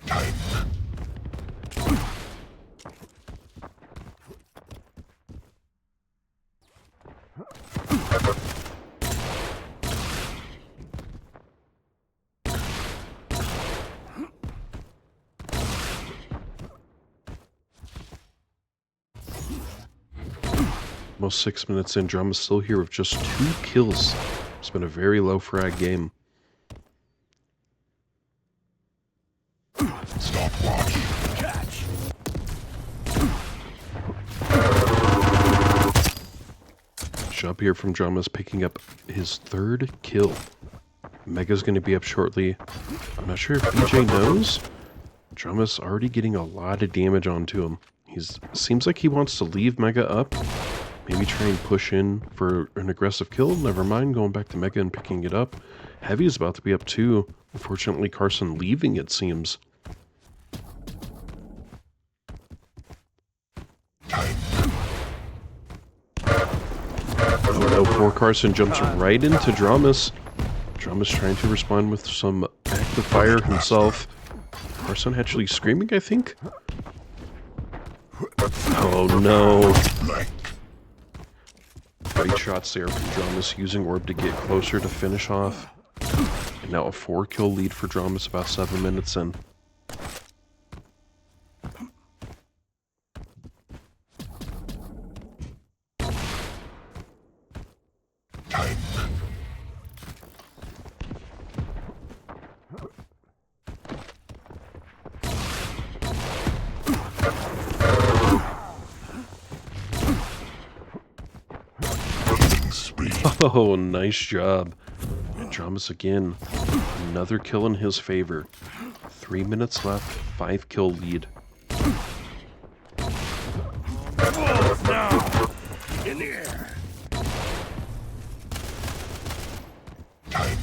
Time. Almost 6 minutes in, Drama's still here with just 2 kills. It's been a very low frag game. Stopwatch. Catch. Shove here from Drama's picking up his 3rd kill. Mega's going to be up shortly. I'm not sure if BJ knows. Drama's already getting a lot of damage onto him. Seems like he wants to leave Mega up. Maybe try and push in for an aggressive kill. Never mind, going back to Mega and picking it up. Heavy is about to be up too. Unfortunately, Carson leaving, it seems. Oh no, poor Carson jumps right into Dramas. Dramas trying to respond with some active fire himself. Carson actually screaming, I think? Oh no. Great shots there from Dramas, using orb to get closer to finish off. And now a 4-kill lead for Dramas about 7 minutes in. Time. Spree. Oh, nice job. And Dramas again. Another kill in his favor. 3 minutes left, 5-kill lead. Balls now. In the air. Time.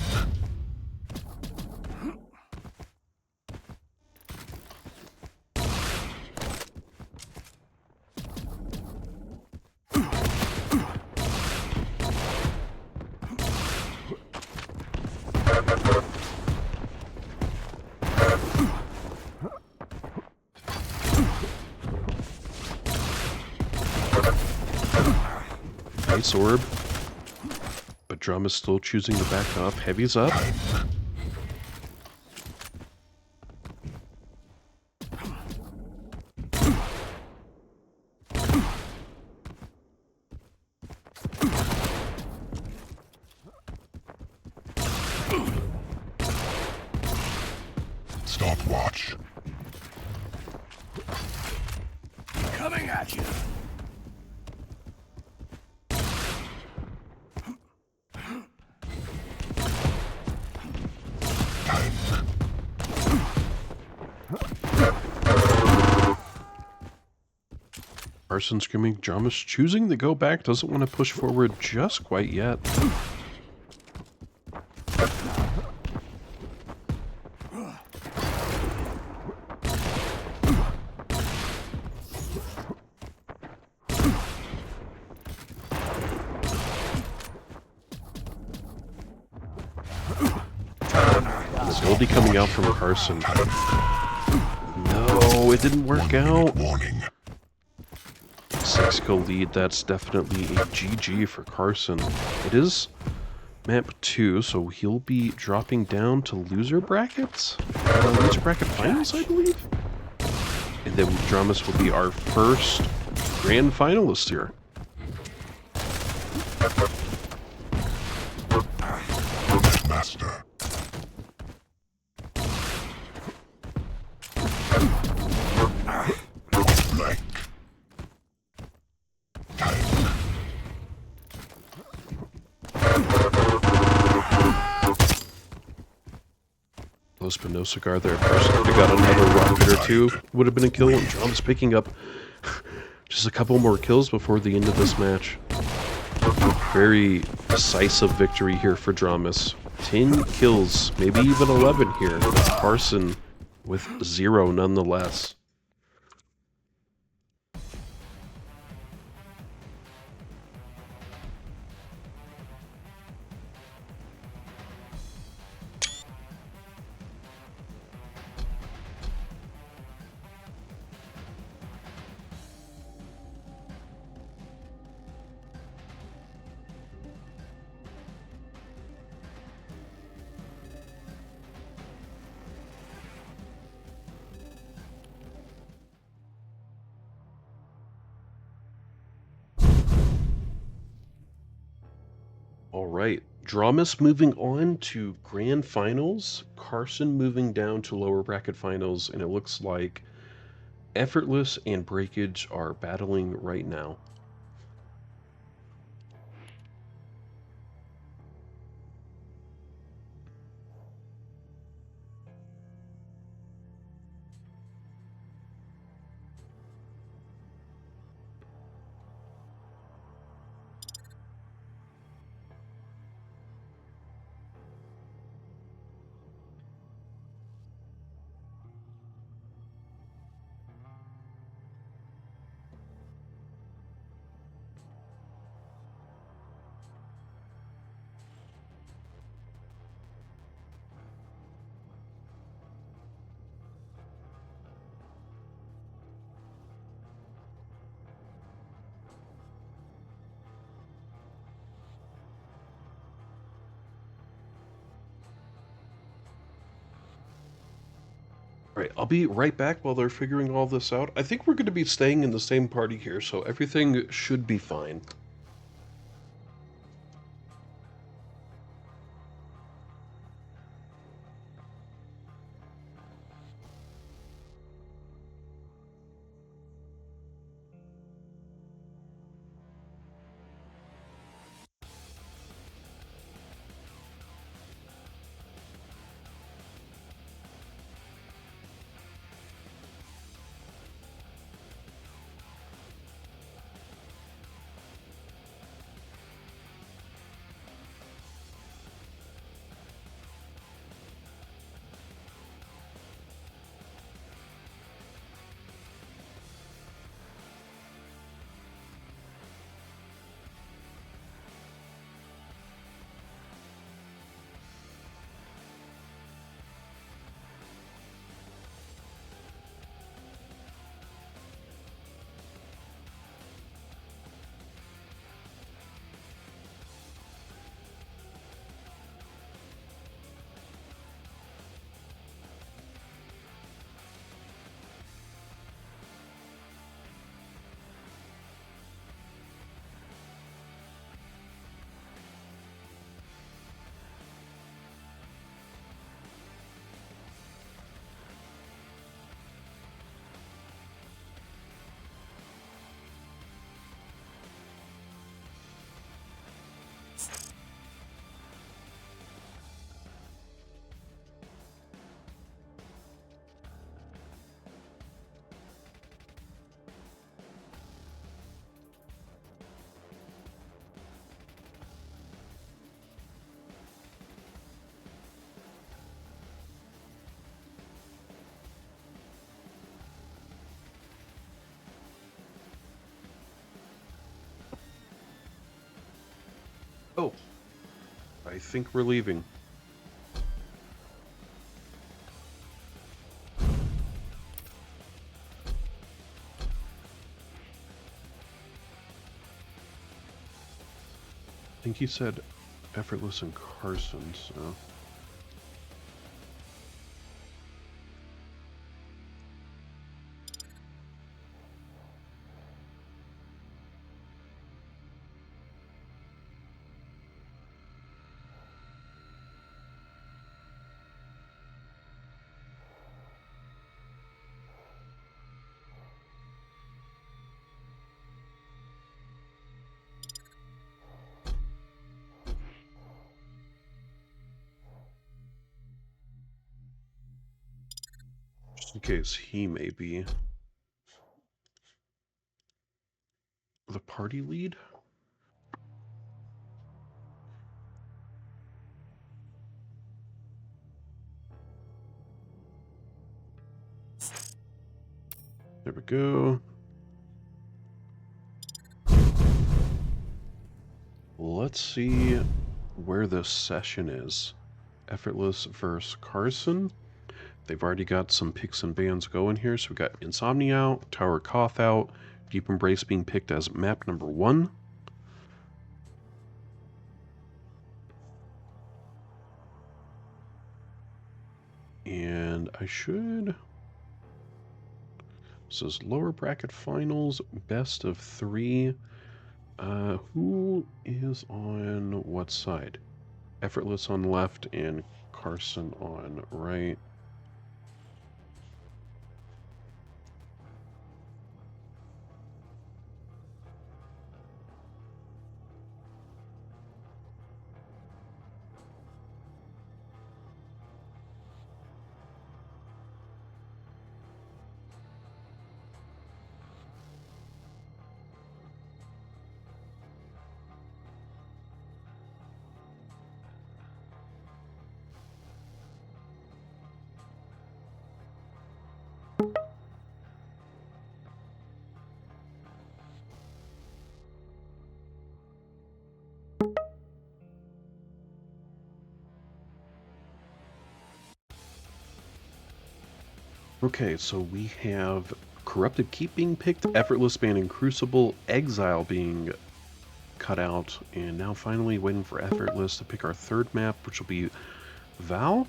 Nice orb. But Drum is still choosing to back off. Heavy's up. Stopwatch. Coming at you. Carson screaming, Drama's choosing to go back, doesn't want to push forward just quite yet. Facility coming out from Carson. No, it didn't work out. Warning. 6-kill lead, that's definitely a GG for Carson. It is map 2, so he'll be dropping down to loser brackets? Loser bracket finals, I believe? And then Dramas will be our first grand finalist here. Master. Blank. Close but no cigar there. Carson could have got another rocket or two. Would have been a kill, and Dramas picking up just a couple more kills before the end of this match. Very decisive victory here for Dramas. 10 kills, maybe even 11 here. Carson with 0 nonetheless. All right, Dramas moving on to grand finals, Carson moving down to lower bracket finals, and it looks like Effortless and Breakage are battling right now. All right, I'll be right back while they're figuring all this out. I think we're going to be staying in the same party here, so everything should be fine. Oh, I think we're leaving. I think he said effortless and Carson, so... Just in case he may be the party lead. There we go. Let's see where this session is. Effortless versus Carson. They've already got some picks and bans going here. So we got Insomnia out, Tower Koth out, Deep Embrace being picked as map number 1. And I should... This is lower bracket finals, best of 3. Who is on what side? Effortless on left and Carson on right. Okay, so we have Corrupted Keep being picked, Effortless banning Crucible, Exile being cut out, and now finally waiting for Effortless to pick our third map, which will be Val.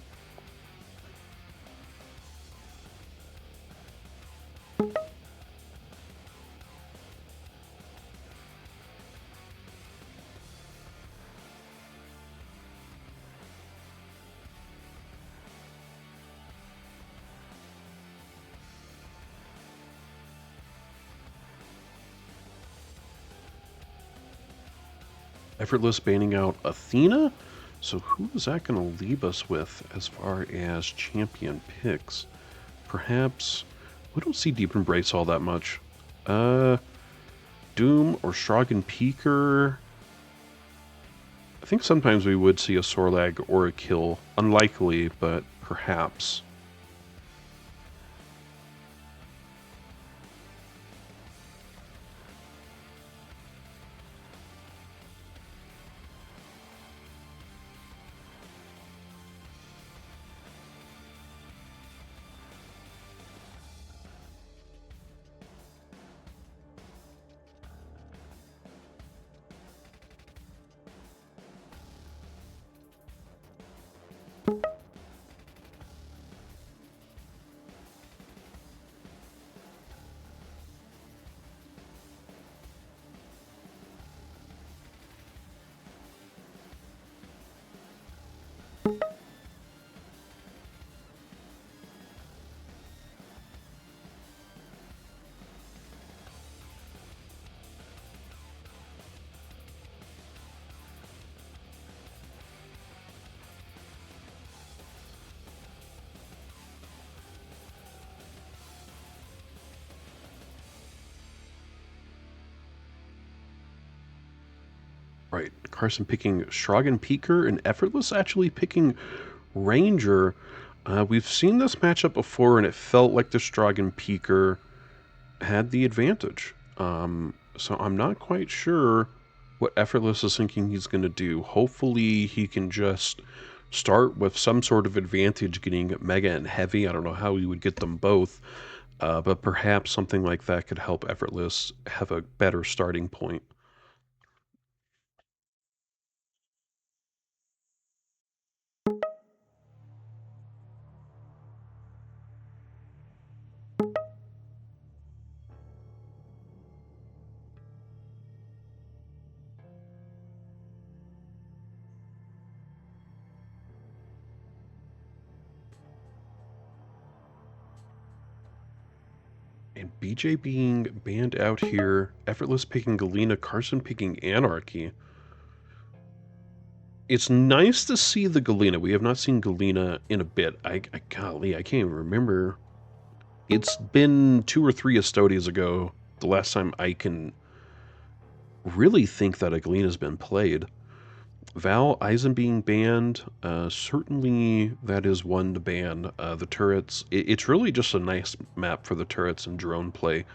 Effortless banning out Athena. So who is that going to leave us with as far as champion picks? Perhaps... We don't see Deep Embrace all that much. Doom or Shrogan Peaker. I think sometimes we would see a Sorlag or a kill. Unlikely, but perhaps. Right, Carson picking Shrogan Peaker and Effortless actually picking Ranger. We've seen this matchup before, and it felt like the Shrogan Peaker had the advantage. So I'm not quite sure what Effortless is thinking he's going to do. Hopefully he can just start with some sort of advantage getting Mega and Heavy. I don't know how he would get them both, but perhaps something like that could help Effortless have a better starting point. And BJ being banned out here, Effortless picking Galena, Carson picking Anarchy. It's nice to see the Galena. We have not seen Galena in a bit. Golly, I can't even remember. It's been 2 or 3 Estodias ago, the last time I can really think that a Galena's been played. Val Eisen being banned, certainly that is one to ban. The turrets, it's really just a nice map for the turrets and drone play.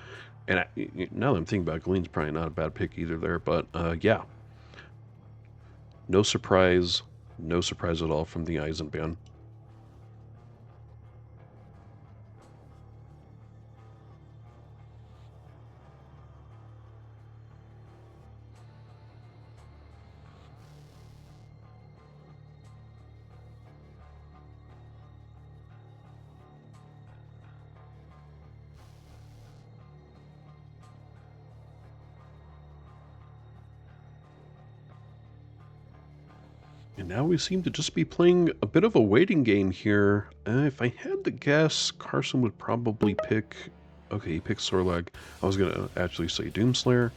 And now that I'm thinking about it, Galena's probably not a bad pick either there, but yeah. No surprise at all from the Eisen ban. And now we seem to just be playing a bit of a waiting game here. If I had to guess, Carson would probably pick... Okay, he picked Sorlag. I was going to actually say Doomslayer.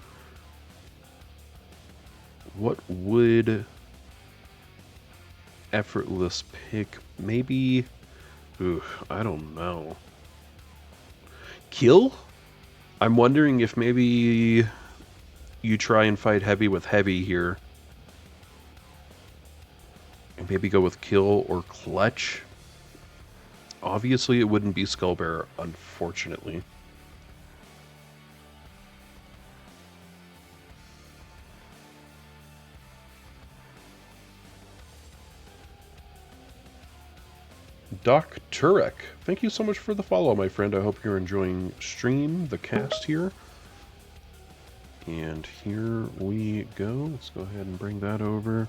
What would Effortless pick? Maybe... Ooh, I don't know. Kill? I'm wondering if maybe you try and fight Heavy with Heavy here. And maybe go with Kill or Clutch. Obviously, it wouldn't be Skullbearer, unfortunately. Doc Turek, thank you so much for the follow, my friend. I hope you're enjoying stream, the cast here. And here we go. Let's go ahead and bring that over.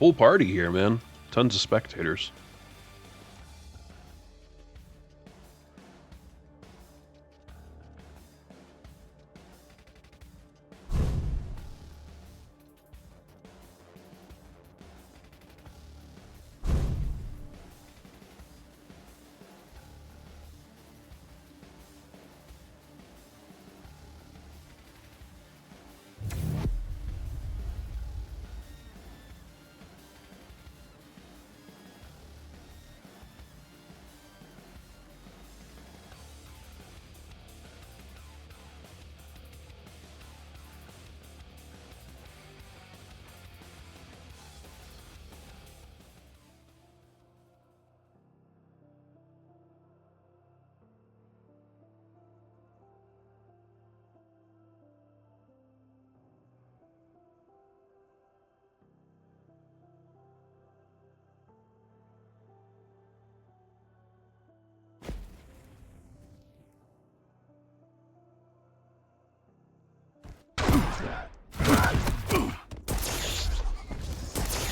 Full party here, man. Tons of spectators.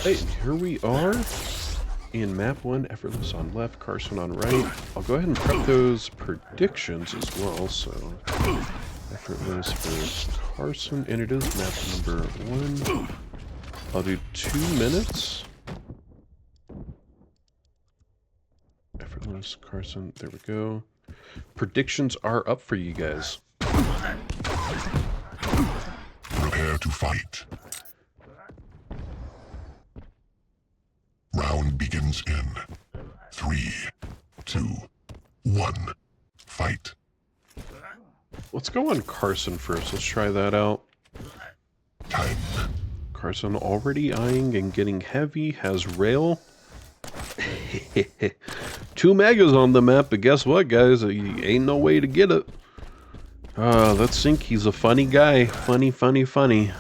Hey, and here we are in map 1, Effortless on left, Carson on right. I'll go ahead and prep those predictions as well. So, Effortless for Carson, and it is map number 1. I'll do 2 minutes. Effortless, Carson, there we go. Predictions are up for you guys. Prepare to fight. Round begins in 3, 2, 1, fight. Let's go on Carson first. Let's try that out. Time. Carson already eyeing and getting heavy, has rail. 2 megas on the map, but guess what, guys? Ain't no way to get it. Let's think he's a funny guy. Funny, funny, funny.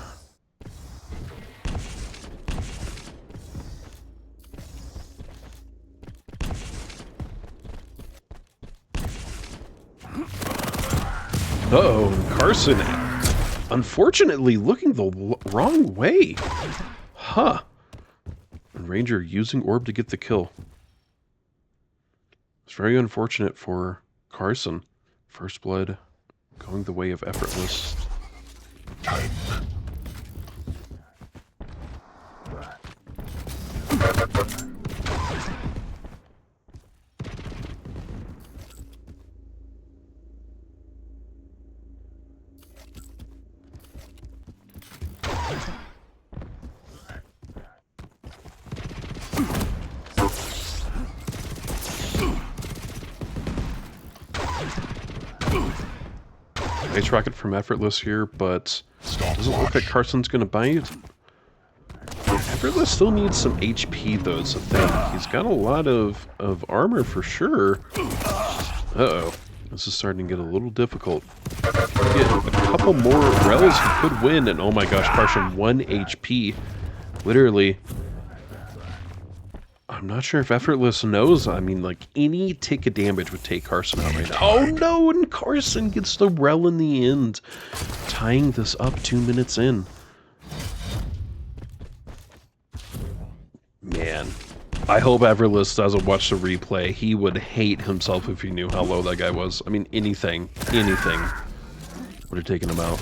Uh-oh, Carson, unfortunately, looking the wrong way. Huh. And Ranger using orb to get the kill. It's very unfortunate for Carson. First blood going the way of Effortless. Time. Nice rocket from Effortless here, but doesn't look like Carson's gonna bite. Effortless still needs some HP though, is the thing. He's got a lot of armor for sure. Uh-oh. This is starting to get a little difficult. Get a couple more rels, he could win, and oh my gosh, Carson 1 HP. Literally. I'm not sure if Effortless knows. I mean, like, any tick of damage would take Carson out right now. Oh no, and Carson gets the rel in the end. Tying this up 2 minutes in. Man, I hope Effortless doesn't watch the replay. He would hate himself if he knew how low that guy was. I mean, anything would have taken him out.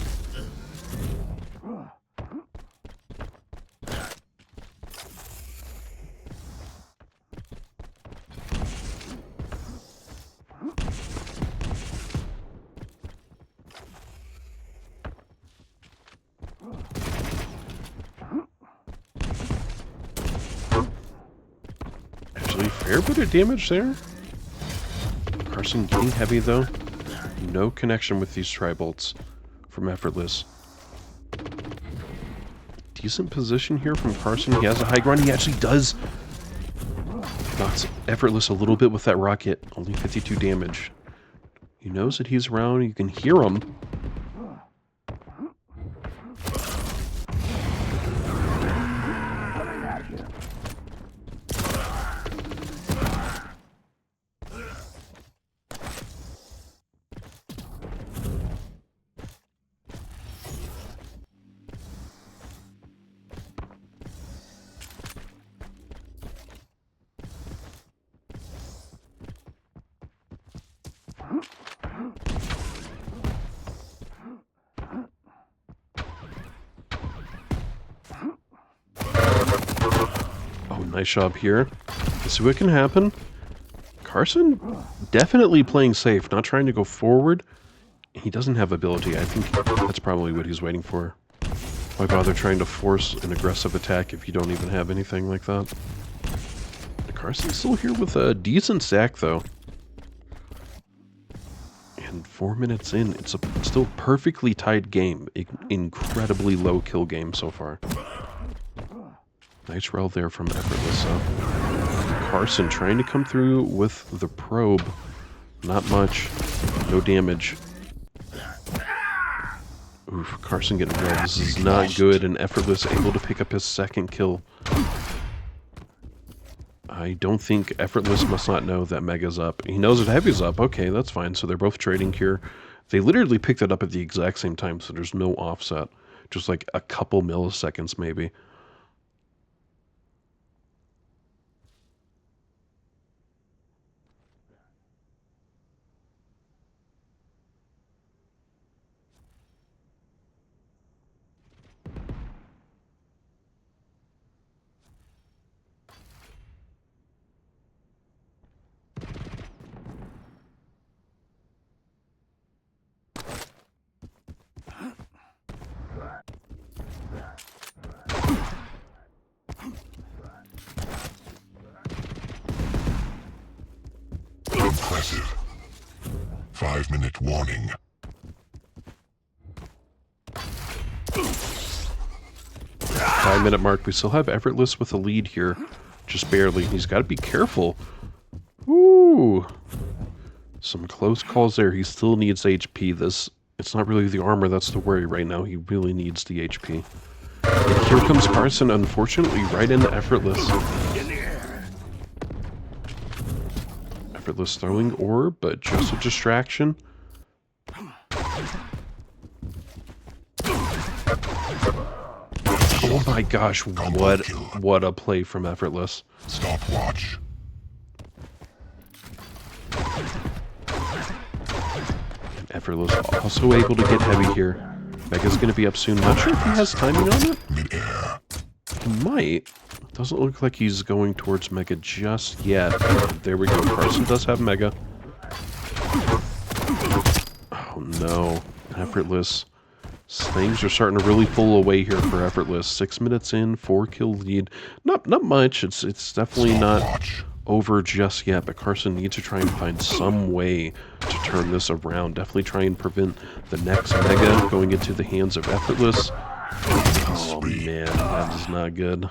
Actually, fair bit of damage there. Carson getting heavy though. No connection with these tri-bolts from Effortless. Decent position here from Carson. He has a high ground. He actually does. Knocks Effortless a little bit with that rocket. Only 52 damage. He knows that he's around. You can hear him. Nice job here. Let's see what can happen. Carson definitely playing safe, not trying to go forward. He doesn't have ability. I think that's probably what he's waiting for. Why bother trying to force an aggressive attack if you don't even have anything like that? Carson's still here with a decent stack, though. And 4 minutes in, it's a still perfectly tied game. Incredibly low kill game so far. Nice rel there from Effortless. Carson trying to come through with the probe. Not much. No damage. Oof, Carson getting rel. This is not good, and Effortless able to pick up his second kill. I don't think Effortless must not know that Mega's up. He knows that Heavy's up. Okay, that's fine. So they're both trading here. They literally picked it up at the exact same time, so there's no offset. Just like a couple milliseconds, maybe. 5-minute warning. 5-minute mark. We still have Effortless with a lead here. Just barely. He's got to be careful. Ooh. Some close calls there. He still needs HP. It's not really the armor that's the worry right now. He really needs the HP. And here comes Carson, unfortunately, right into Effortless. Effortless throwing orb, but just a distraction. Oh my gosh, what a play from Effortless. Stopwatch. Effortless also able to get heavy here. Mega's going to be up soon. Not sure if he has timing on it. Mid-air. He might. Doesn't look like he's going towards Mega just yet. There we go. Carson does have Mega. Oh no. Effortless. Things are starting to really pull away here for Effortless. 6 minutes in, 4-kill lead. Not much. It's definitely not over just yet, but Carson needs to try and find some way to turn this around. Definitely try and prevent the next Mega going into the hands of Effortless. Oh man, that is not good.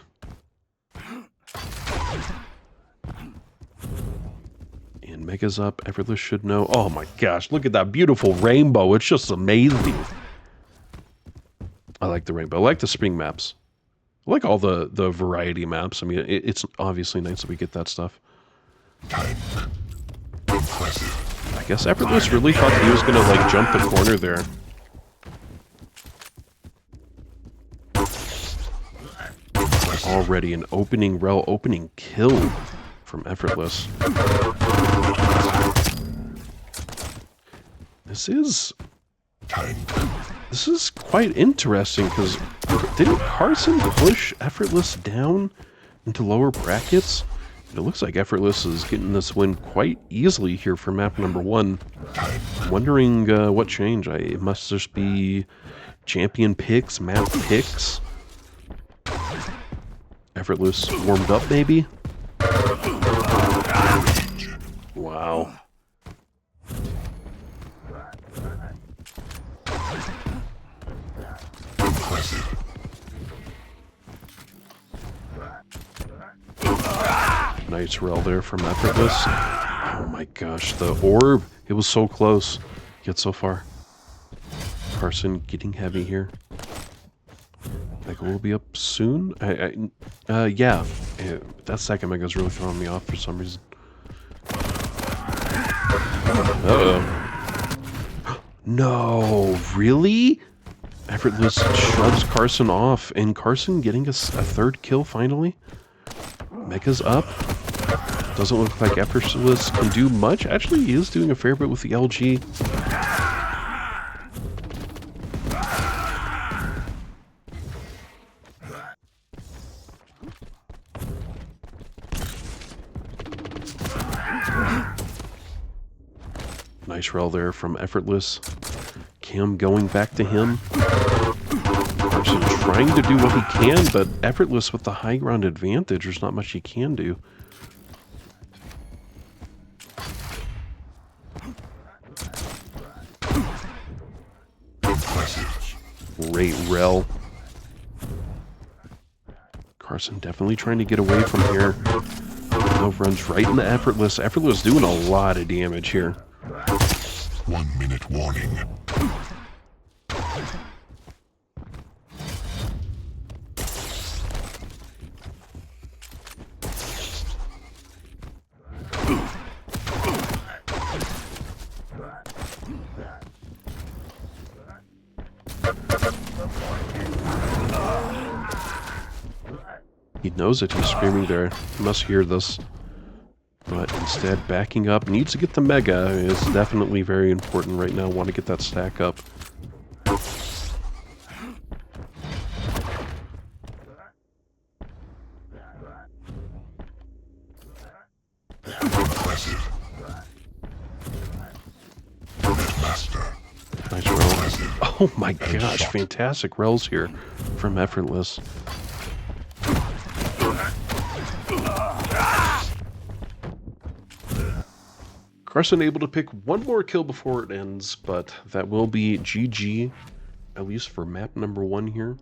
And Mega's up. Effortless should know. Oh my gosh, look at that beautiful rainbow. It's just amazing. I like the rainbow. I like the spring maps. I like all the variety maps. I mean, it's obviously nice that we get that stuff. Impressive. I guess Effortless really thought that he was going to, like, jump the corner there. Already an opening kill from Effortless. This is quite interesting, because didn't Carson push Effortless down into lower brackets? It looks like Effortless is getting this win quite easily here for map number 1. I'm wondering what changed. It must just be champion picks, map picks. Effortless warmed up, maybe? Wow. Nice rel there from Effortless. Oh my gosh, the orb. It was so close, yet so far. Carson getting heavy here. Mega will be up soon. Yeah. That second Mega's really throwing me off for some reason. Uh-oh. No, really? Effortless shoves Carson off, and Carson getting a 3rd kill finally. Mega's up. Doesn't look like Effortless can do much. Actually, he is doing a fair bit with the LG. Nice rel there from Effortless. Cam going back to him. Carson trying to do what he can, but Effortless with the high ground advantage. There's not much he can do. Great rel. Carson definitely trying to get away from here. No runs right into Effortless. Effortless doing a lot of damage here. 1-minute warning. He knows that he's screaming there. He must hear this. But instead, backing up. Needs to get the Mega. Is definitely very important right now. Want to get that stack up. Impressive. Master. Nice rel. Oh my gosh, fantastic rels here from Effortless. Carson able to pick one more kill before it ends, but that will be GG, at least for map number 1 here.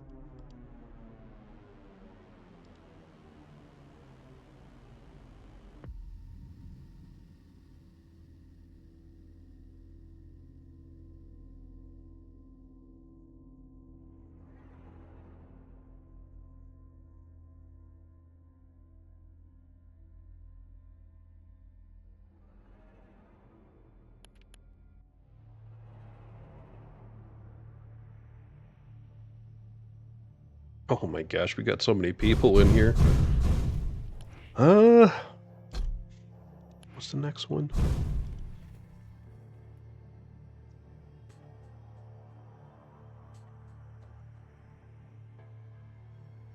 Oh my gosh, we got so many people in here. What's the next one?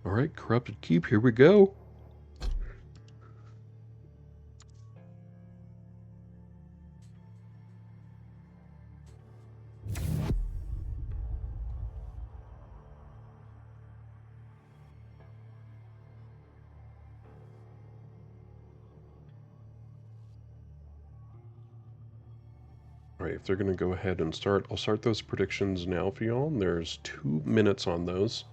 Alright, Corrupted Keep, here we go. Alright, if they're going to go ahead and start, I'll start those predictions now for y'all. There's 2 minutes on those.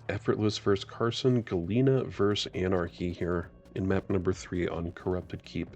Effortless versus Carson, Galena versus Anarchy here in map number 3 on Corrupted Keep.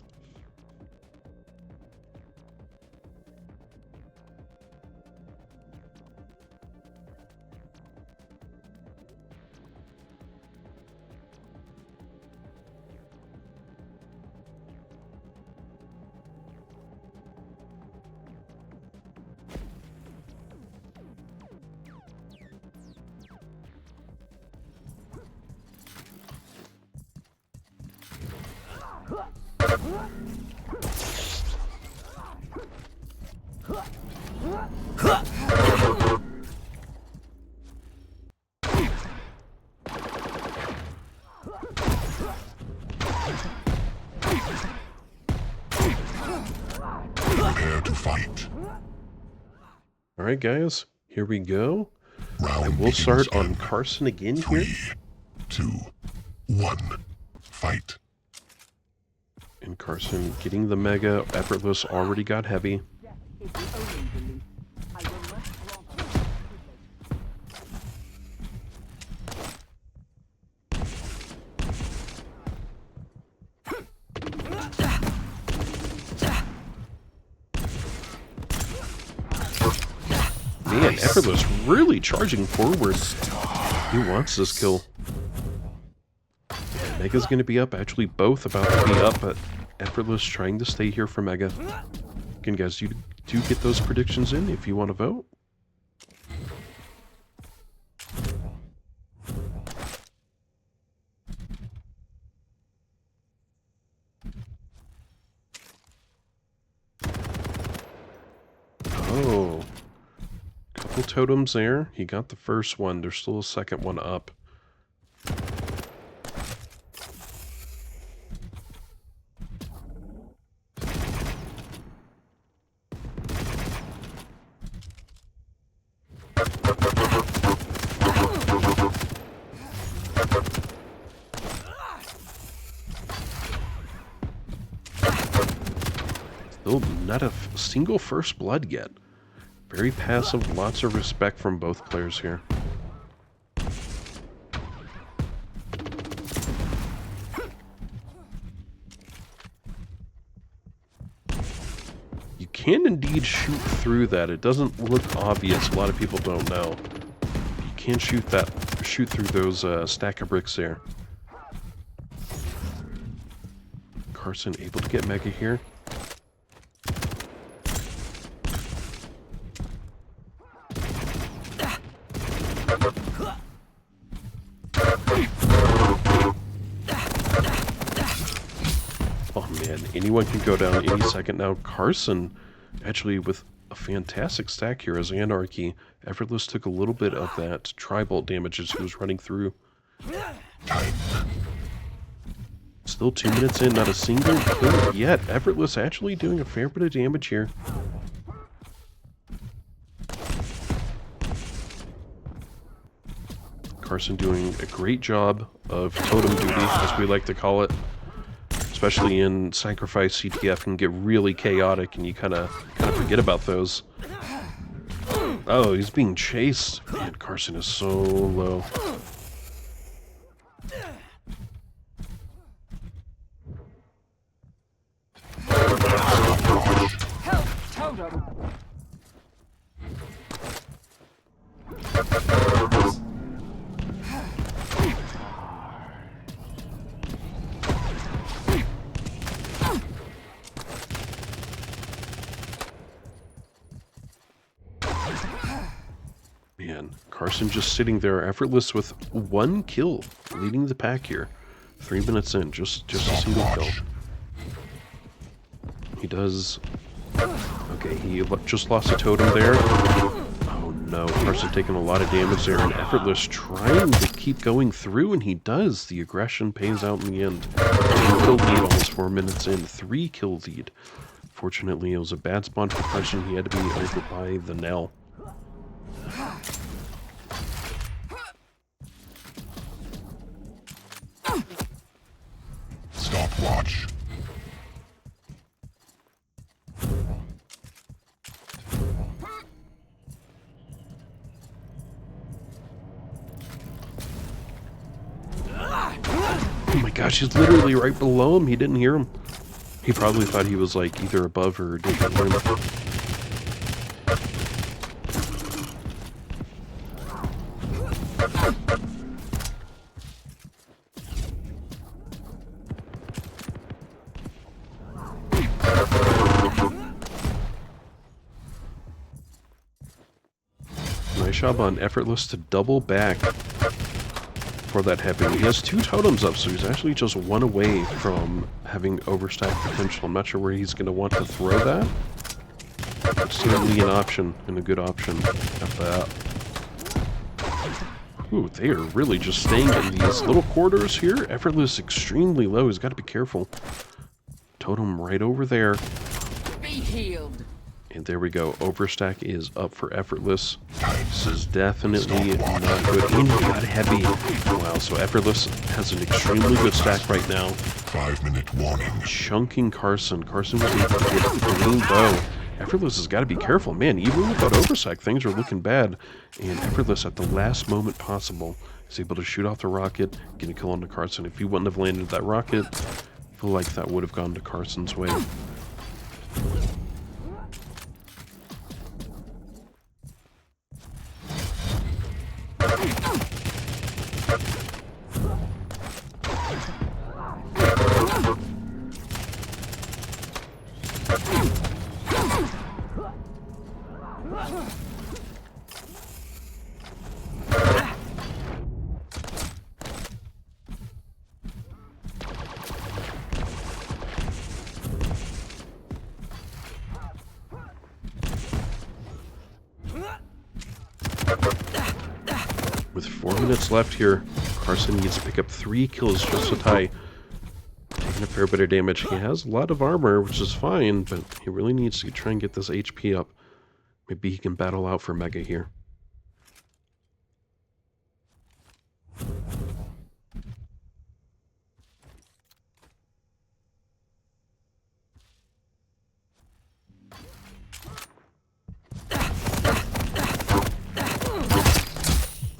Prepare to fight. Alright guys, here we go. Round And we'll begins start in on Carson again here. 3, 2, 1. Fight. And Carson getting the Mega. Effortless already got heavy. Man, Effortless really charging forward. He wants this kill. Mega's going to be up. Actually, both about to be up, but Effortless trying to stay here for Mega. Again, guys, you do get those predictions in if you want to vote. Oh. Couple totems there. He got the first one. There's still a second one up. Still not a single first blood yet. Very passive, lots of respect from both players here. You can indeed shoot through that. It doesn't look obvious. A lot of people don't know. You can shoot through those stack of bricks there. Carson able to get Mega here. Oh man, anyone can go down any second now. Carson actually with a fantastic stack here as Anarchy. Effortless took a little bit of that tri-bolt damage as he was running through. Still 2 minutes in, not a single kill yet. Effortless actually doing a fair bit of damage here. Carson doing a great job of totem duty, as we like to call it. especially in Sacrifice, CTF can get really chaotic, and you kind of forget about those. Oh, he's being chased. Man, Carson is so low. Help, Totem! Man, Carson just sitting there effortless with 1 kill, leading the pack here. 3 minutes in, just a single kill. He does... Okay, he just lost a totem there. Oh no, Carson taking a lot of damage there, and effortless trying to keep going through, and he does. The aggression pays out in the end. 2-kill lead, almost 4 minutes in, 3-kill lead. Fortunately, it was a bad spawn for Carson. He had to be over by the Nell. Stopwatch. Oh my gosh, he's literally right below him. He didn't hear him. He probably thought he was like either above or didn't hear him. Nice job on Effortless to double back for that heavy. He has 2 totems up, so he's actually just 1 away from having overstack potential. I'm not sure where he's going to want to throw that. It's certainly an option, and a good option at that. Ooh, they are really just staying in these little quarters here. Effortless extremely low. He's got to be careful. Totem right over there. Be healed. And there we go. Overstack is up for Effortless. This is definitely not good. And he got heavy. Wow, so Effortless has an extremely good stack right now. 5-minute warning. Chunking Carson. Carson was able to get a green bow. Effortless has got to be careful. Man, even without Overstack, things are looking bad. And Effortless, at the last moment possible, is able to shoot off the rocket, get a kill onto Carson. If he wouldn't have landed that rocket, I feel like that would have gone to Carson's way. With 4 minutes left here, Carson needs to pick up 3 kills just to tie. Taking a fair bit of damage. He has a lot of armor, which is fine, but he really needs to try and get this HP up. Maybe he can battle out for Mega here.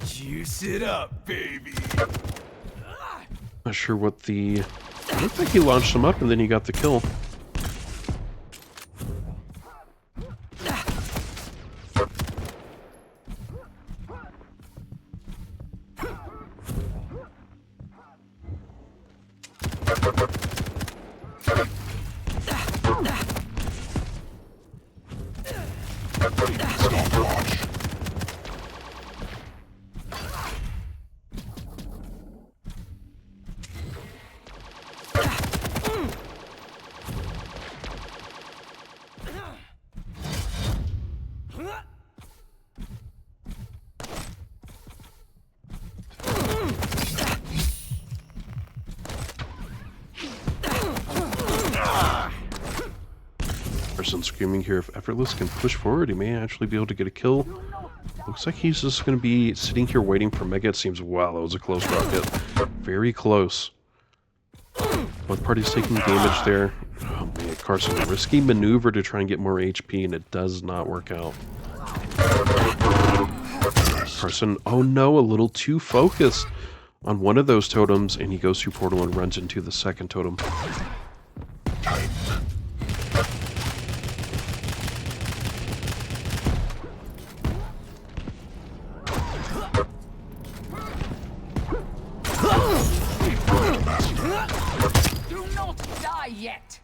Juice it up, baby. Not sure what the... Looked like he launched him up and then he got the kill. Person screaming here, if Effortless can push forward, he may actually be able to get a kill. Looks like he's just going to be sitting here waiting for Mega. It seems, wow, that was a close rocket. Very close. Both parties taking damage there. Oh man, Carson, risky maneuver to try and get more HP, and it does not work out. Carson, oh no, a little too focused on one of those totems, and he goes through portal and runs into the second totem. Time. Do not die yet.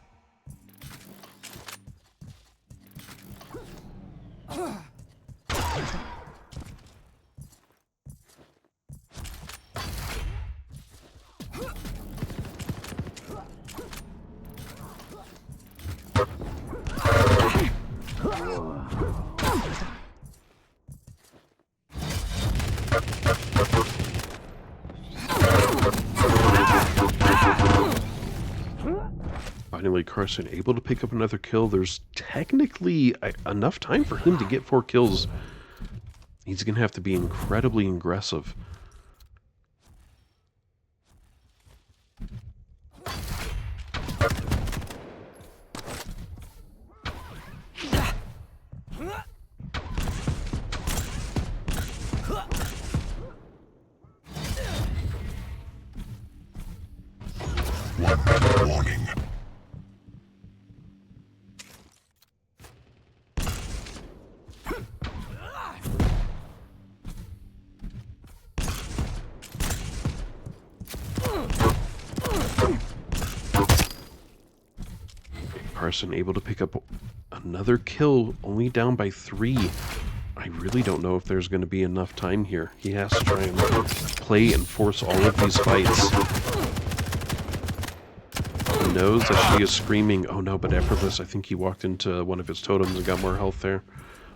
Finally, Carson able to pick up another kill. There's technically enough time for him to get 4 kills. He's going to have to be incredibly aggressive. Warning. Carson able to pick up another kill, only down by 3. I really don't know if there's going to be enough time here. He has to try and play and force all of these fights. He knows that she is screaming, oh no, but effortless. I think he walked into one of his totems and got more health there.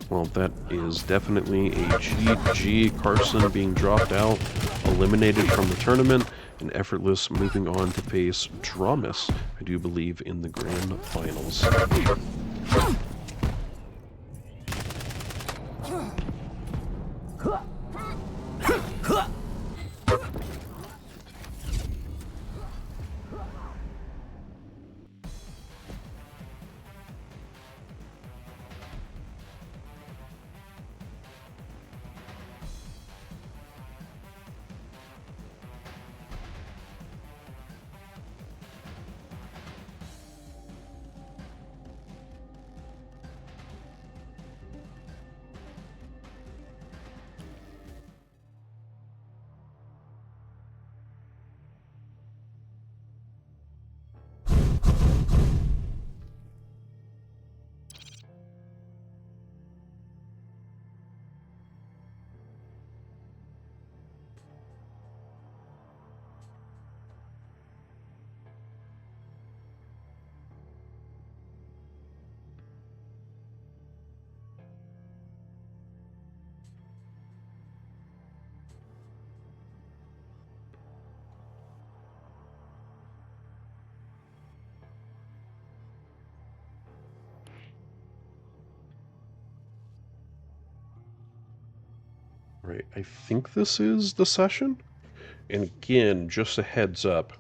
Well, that is definitely a GG. Carson being dropped out, eliminated from the tournament, and Effortless moving on to face Dramus, I do believe, in the grand finals. Right, I think this is the session. And again, just a heads up,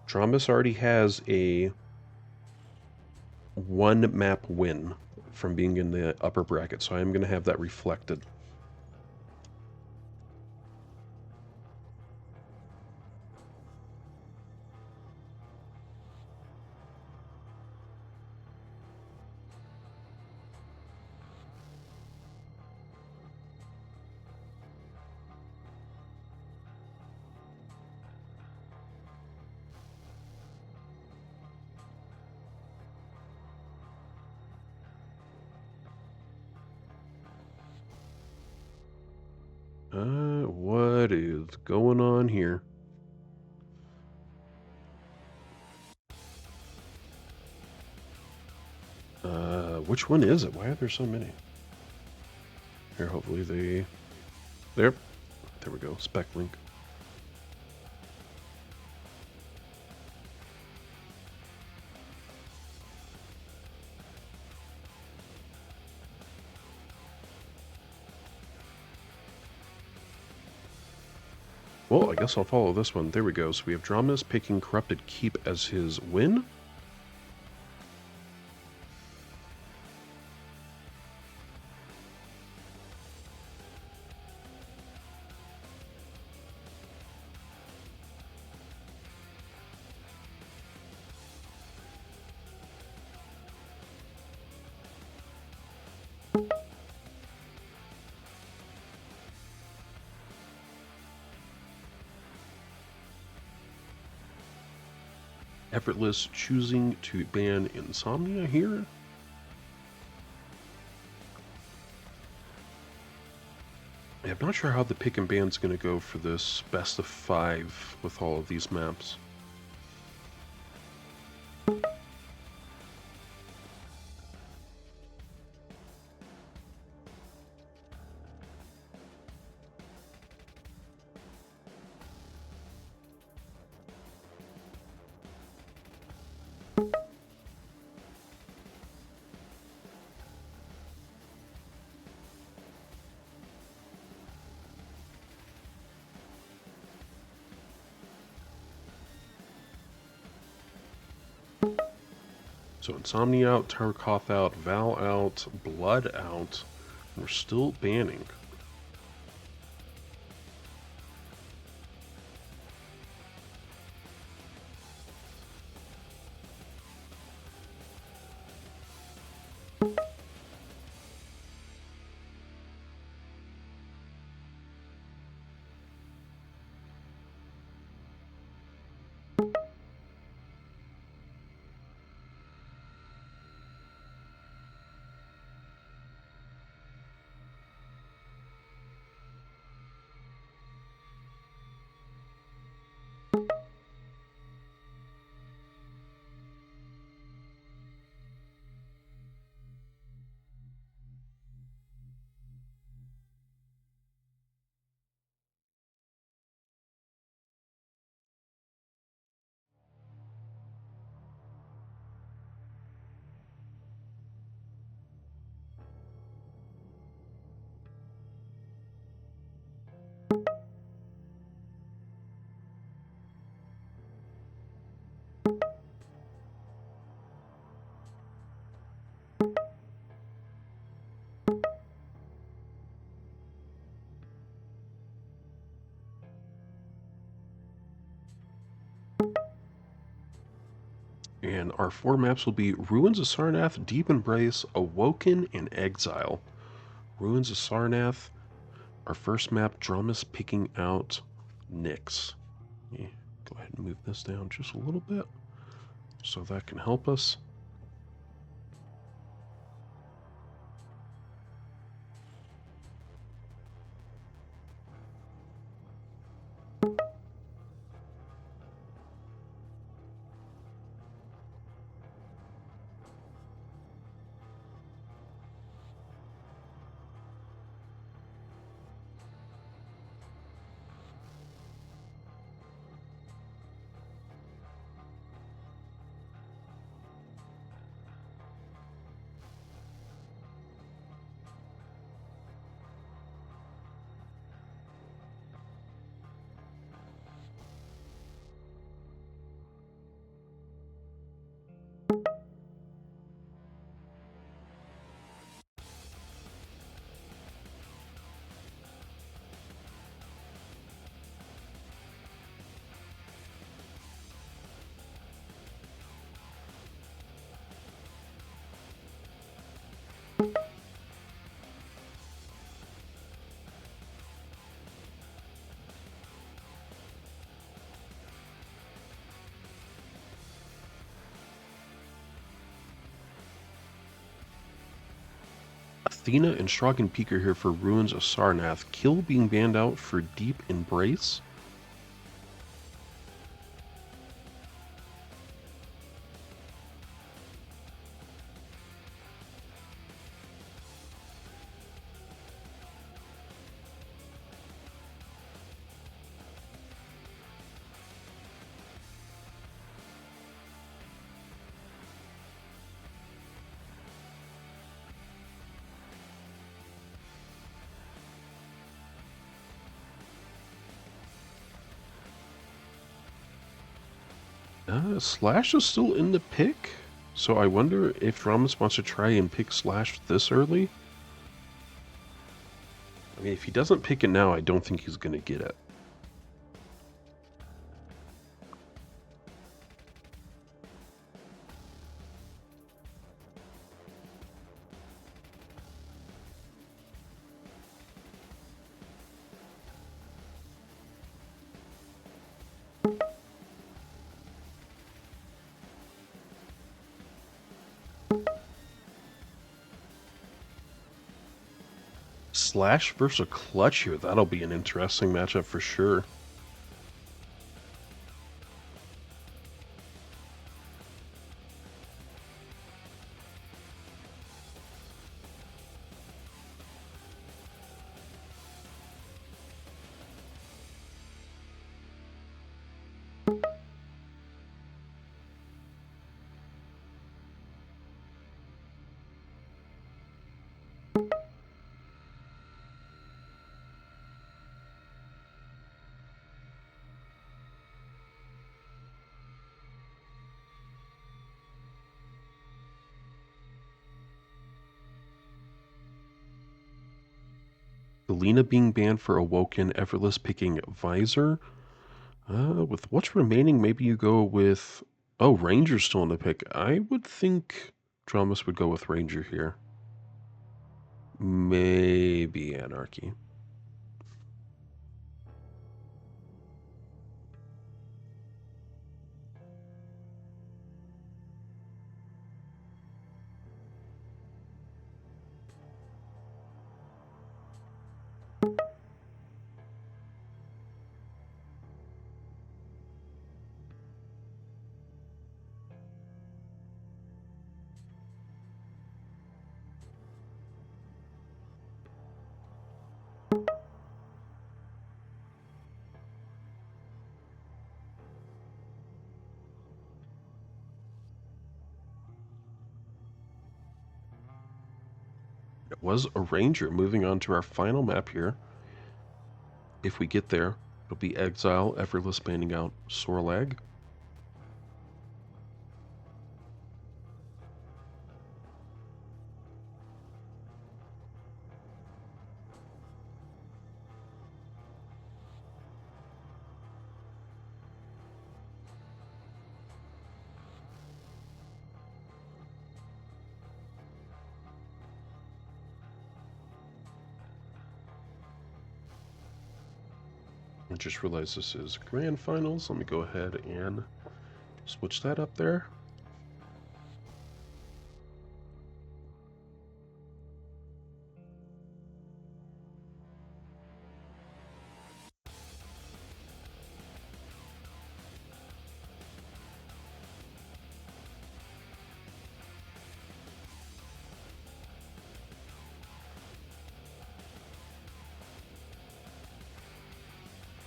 Dramus already has a 1 map win from being in the upper bracket, so I'm going to have that reflected. What is going on here? Which one is it? Why are there so many? Here, hopefully they... There we go, spec link. Well, I guess I'll follow this one. There we go. So we have Dramas picking Corrupted Keep as his win. Effortless choosing to ban Insomnia here. I'm not sure how the pick and ban's going to go for this best of 5 with all of these maps. So Insomnia out, Tarkov out, Val out, Blood out. We're still banning. And our 4 maps will be Ruins of Sarnath, Deep Embrace, Awoken, and Exile. Ruins of Sarnath, our first map, Dramas picking out Nyx. Yeah, go ahead and move this down just a little bit so that can help us. Athena and Stragan Peak are here for Ruins of Sarnath. Kill being banned out for Deep Embrace. Slash is still in the pick, so I wonder if Dramas wants to try and pick Slash this early. I mean, if he doesn't pick it now, I don't think he's going to get it. Slash versus Clutch here. That'll be an interesting matchup for sure. Selena being banned for Awoken, Effortless picking Visor. With what's remaining, maybe you go with... Oh, Ranger's still in the pick. I would think Dramas would go with Ranger here. Maybe Anarchy. It was a Ranger. Moving on to our final map here. If we get there, it'll be Exile, Effortless banning out Sorlag. I just realized this is Grand Finals. Let me go ahead and switch that up there.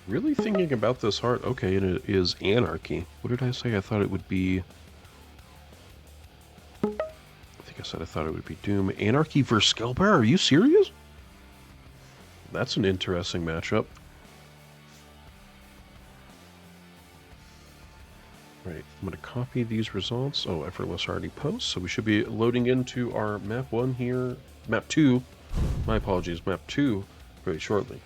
Really thinking about this hard. Okay, and it is Anarchy. What did I say? I thought it would be... I think I said I thought it would be Doom. Anarchy versus Skullbearer? Are you serious? That's an interesting matchup. Right, I'm going to copy these results. Oh, Effortless already posts, so we should be loading into our map 1 here. Map 2. My apologies, map 2 very shortly.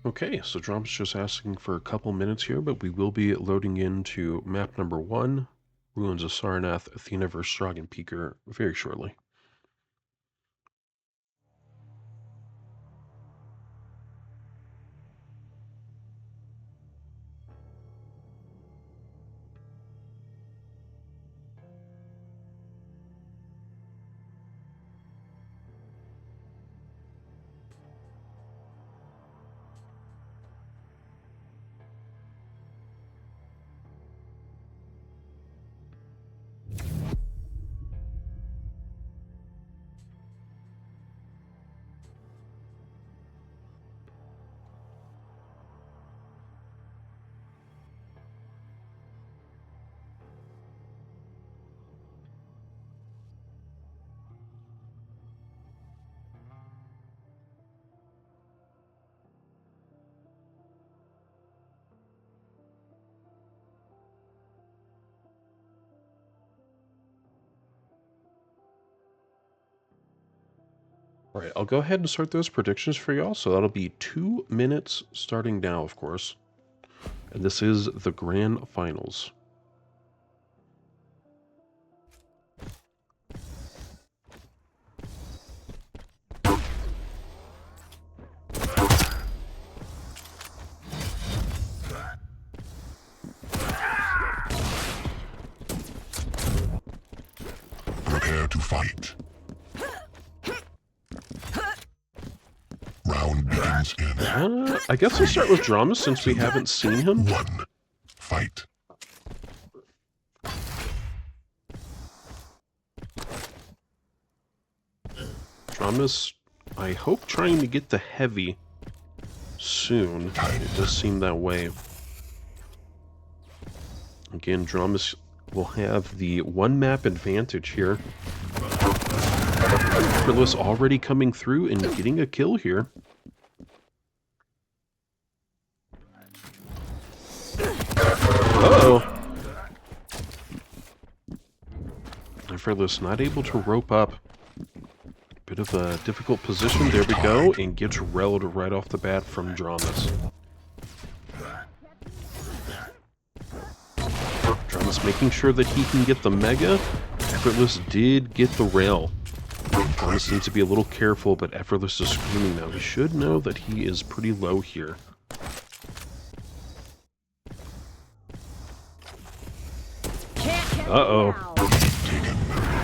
Okay, so Drum's just asking for a couple minutes here, but we will be loading into map number 1, Ruins of Sarnath, Athena vs. Dragon Peaker, very shortly. All right, I'll go ahead and start those predictions for y'all. So that'll be 2 minutes starting now, of course. And this is the grand finals. Prepare to fight. Round begins in I guess we'll start with Drama since we haven't seen him. 1. Fight. Drama's, I hope, trying to get the heavy soon. It does seem that way. Again, Dramas will have the 1 map advantage here. Effortless already coming through and getting a kill here. Uh-oh. Effortless not able to rope up. Bit of a difficult position. There we go. And gets railed right off the bat from Dramas. Dramas making sure that he can get the Mega. Effortless did get the rail. Dramas needs to be a little careful, but Effortless is screaming now. He should know that he is pretty low here. Uh-oh.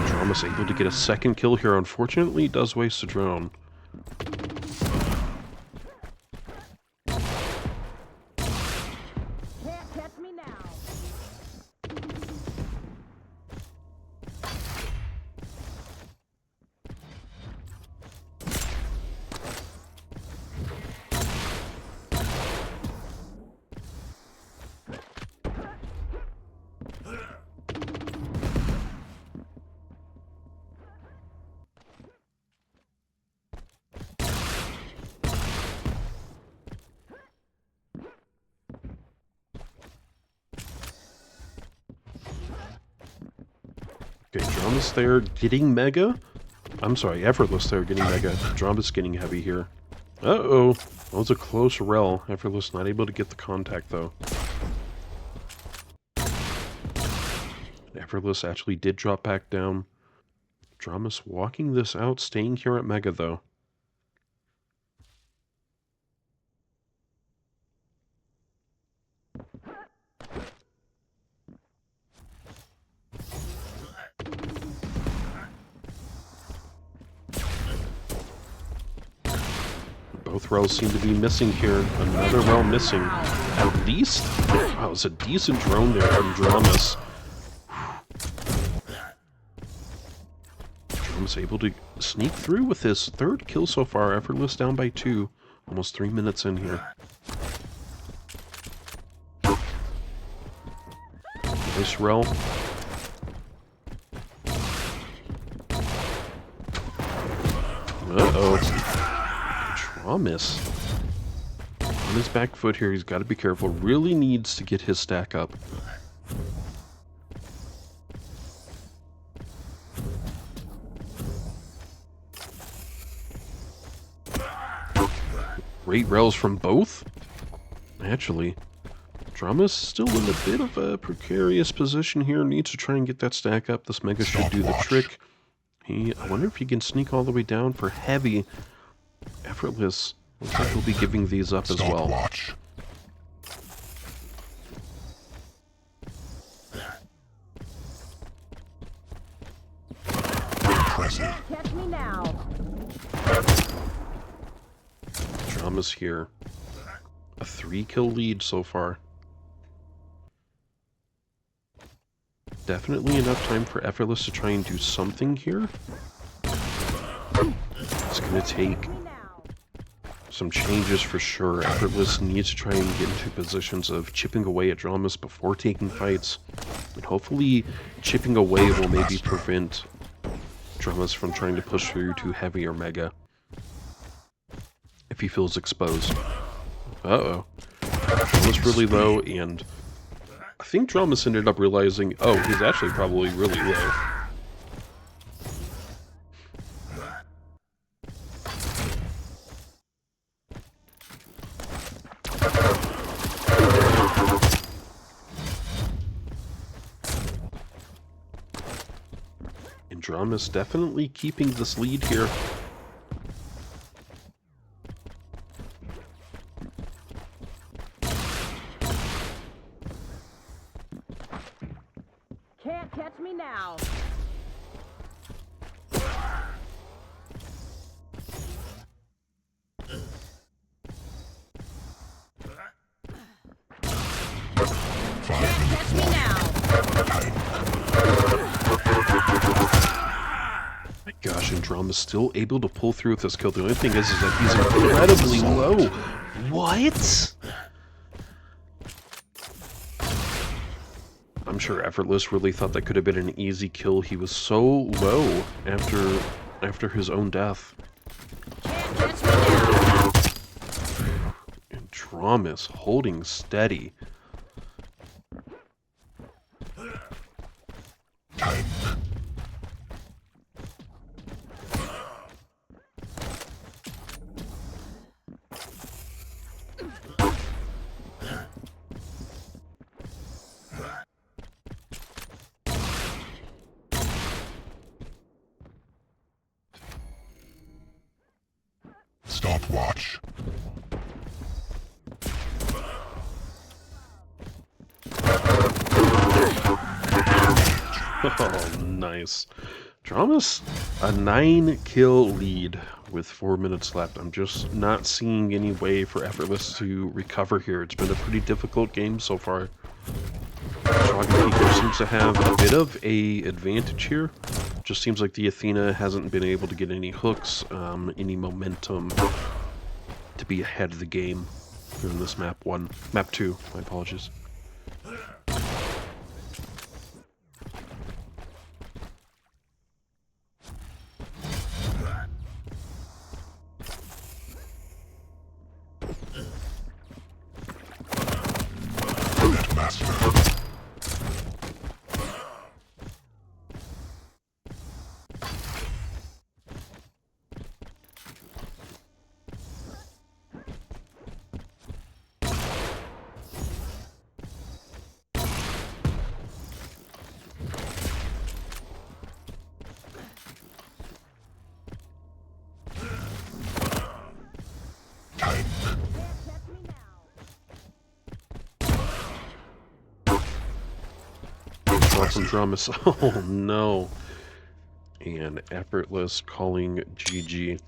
Dramas able to get a second kill here. Unfortunately, does waste a drone. Okay, Dramas there getting Mega. I'm sorry, Effortless there getting Mega. Dramas getting heavy here. Uh-oh. That was a close rel. Effortless not able to get the contact, though. Effortless actually did drop back down. Dramas walking this out, staying here at Mega, though. Both rails seem to be missing here. Another rail missing. At least, wow, it was a decent drone there from Dramas. Dramas able to sneak through with his 3rd kill so far. Effortless down by 2. Almost 3 minutes in here. Nice rail. Uh-oh. Dramas. On his back foot here, he's got to be careful. Really needs to get his stack up. Great rails from both? Actually, Drama's still in a bit of a precarious position here. Needs to try and get that stack up. This Mega should do the trick. I wonder if he can sneak all the way down for heavy. Effortless. Looks like he'll be giving these up as well. Stopwatch. Impressive. Catch me now. Drama's here. A 3-kill lead so far. Definitely enough time for Effortless to try and do something here. It's going to take some changes for sure. Effortless needs to try and get into positions of chipping away at Dramas before taking fights. And hopefully chipping away will maybe prevent Dramas from trying to push through to heavy or mega if he feels exposed. Uh-oh. Drama's really low, and I think Dramas ended up realizing, oh, he's actually probably really low. And Dramas definitely keeping this lead here. Can't catch me now. Can't catch me now. My gosh, and Drama's still able to pull through with this kill. The only thing is that he's incredibly low. What? I'm sure Effortless really thought that could have been an easy kill. He was so low after his own death. Can't catch me now. And Dramas holding steady. Time. Stopwatch. Oh, nice. Dramas, a 9-kill lead with 4 minutes left. I'm just not seeing any way for Effortless to recover here. It's been a pretty difficult game so far. Quaker seems to have a bit of a advantage here. Just seems like the Athena hasn't been able to get any hooks, any momentum to be ahead of the game here in this map 2, my apologies. Master. Time. Catch me now. Shot from Dramas. Oh no. And Effortless calling GG.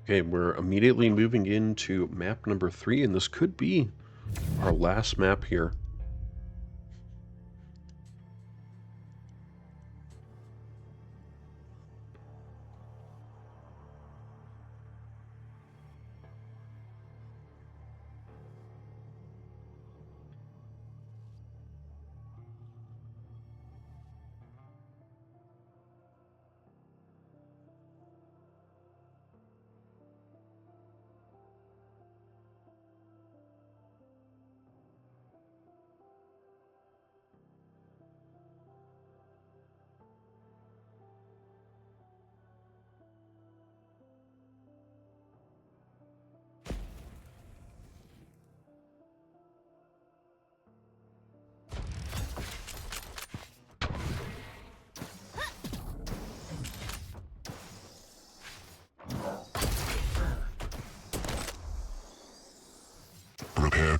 Okay, we're immediately moving into map number 3, and this could be our last map here.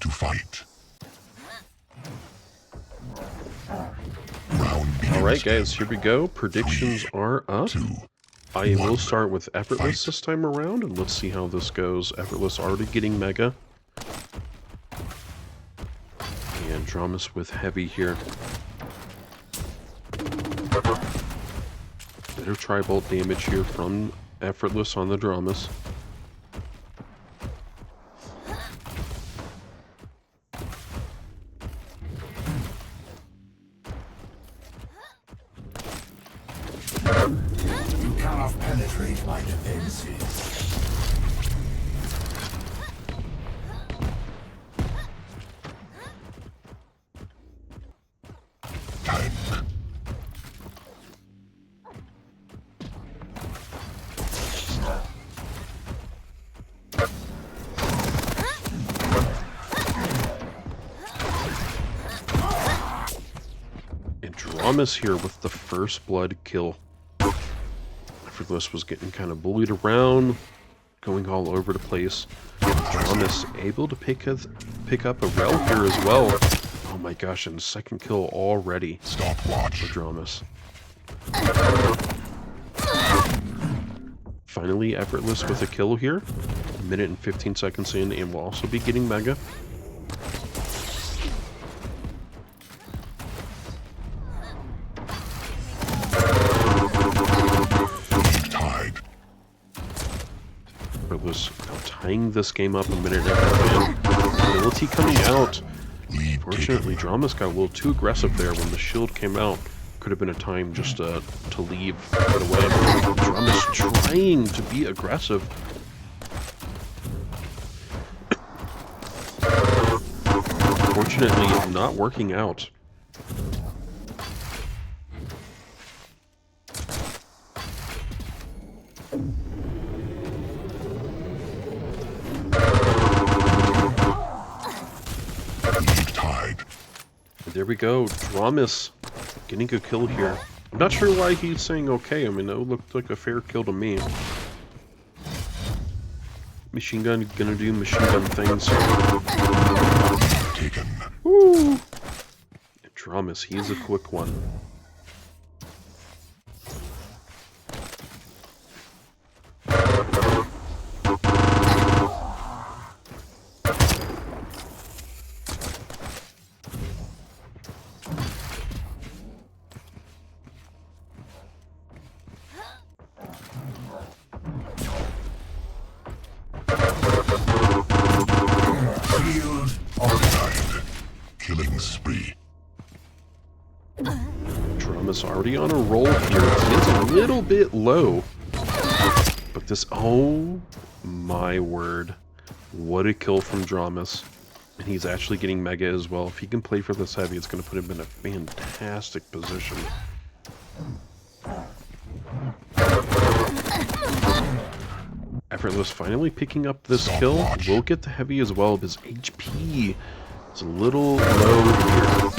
to fight. Round begins. Alright guys, here we go. Predictions are up. 2. I will start with Effortless Fight. this time around, and let's see how this goes. Effortless already getting Mega. And Dramas with Heavy here. Better Tri-Bolt damage here from Effortless on the Dramas. You cannot penetrate my defenses. Time. And Dramas here with the first blood kill. Effortless was getting kind of bullied around, going all over the place. Dramas able to pick up a rel here as well. Oh my gosh, and second kill already for Stopwatch. Dramas. Finally, Effortless with a kill here. A minute and 15 seconds in, and will also be getting Mega. Tied. Effortless now tying this game up a minute and a half in. Ability coming out. Lead Fortunately, taken. Dramas got a little too aggressive there when the shield came out. Could have been a time just to leave right away. Dramas trying to be aggressive. Fortunately, not working out. Lead tied. And there we go. Dramas getting a kill here. I'm not sure why he's saying okay. I mean, it looked like a fair kill to me. Machine gun gonna do machine gun things. Taken. Woo! Dramas, he's a quick one. Shield Tied. Killing spree. Dramas already on a roll here. It's a little bit low. But this, oh my word. What a kill from Dramas. And he's actually getting Mega as well. If he can play for this heavy, it's going to put him in a fantastic position. Effortless finally picking up this kill. Will get the heavy as well, but his HP is a little low here.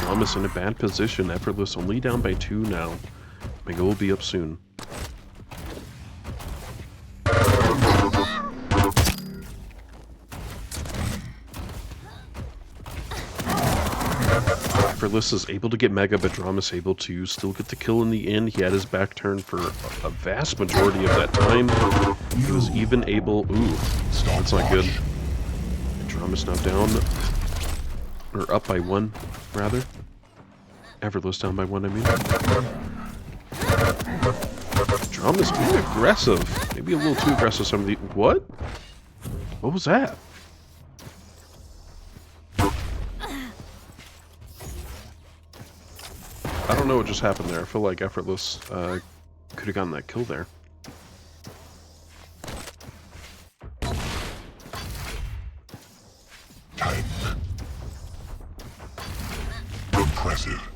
Dramas in a bad position. Effortless only down by 2 now. Mega will be up soon. Effortless is able to get Mega, but Dramas able to still get the kill in the end. He had his back turned for a vast majority of that time. He was even able... Ooh, that's not good. Dramas now down, or up by 1, rather. Effortless down by 1, I mean. Dramas being aggressive. Maybe a little too aggressive some of the... What? What was that? I don't know what just happened there. I feel like Effortless could have gotten that kill there. Time. Impressive.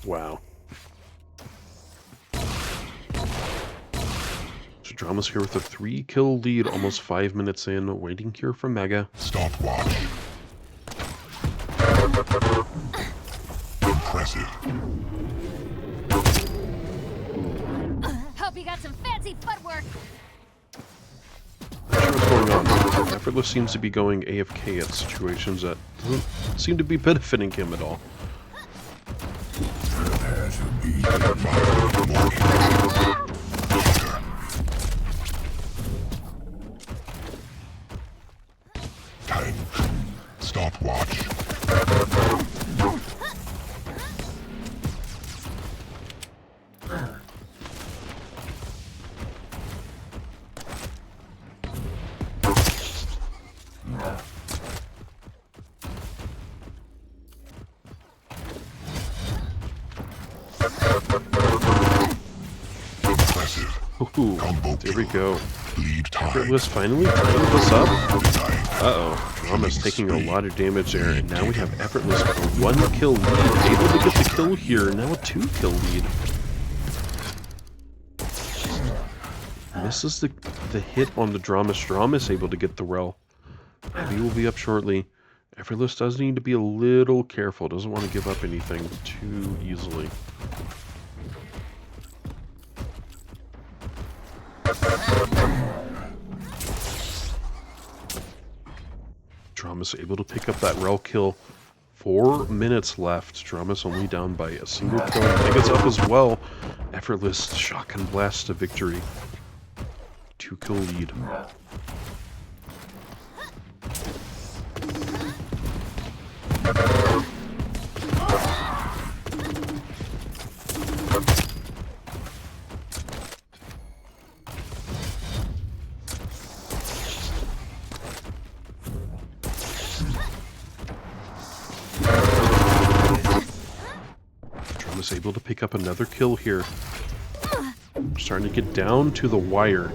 Wow. So Drama's here with a 3-kill lead, almost 5 minutes in, waiting here for Mega. Stopwatch. Impressive. Hope you got some fancy footwork. Effortless seems to be going AFK at situations that doesn't seem to be benefiting him at all. Prepare to be Tank. Stopwatch. Impressive. Ooh, Combo there we kill. go. Lead tied. Effortless finally tying this up. Denied. Uh-oh. Drama's taking a lot of damage there, and now we have Effortless with a 1-kill lead. Able to get the kill here, now a 2-kill lead. Misses the hit on the Dramus. Dramus able to get the rel. Heavy will be up shortly. Effortless does need to be a little careful. Doesn't want to give up anything too easily. Dramus able to pick up that rel kill. 4 minutes left. Dramus only down by a single kill. Mega's up as well. Effortless shotgun blast to victory. 2-kill lead. Dramus able to pick up another kill here. Starting to get down to the wire.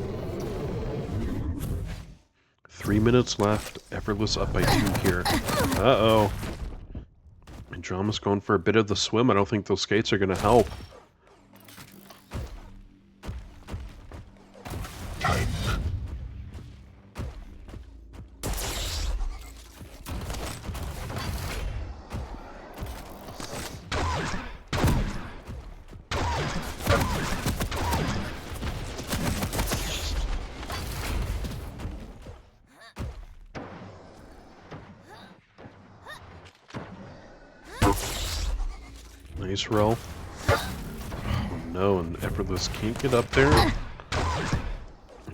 3 minutes left. Effortless up by 2 here. Uh-oh. And Drama's going for a bit of the swim. I don't think those skates are going to help. Tank. Nice roll. Oh no, and Effortless can't get up there.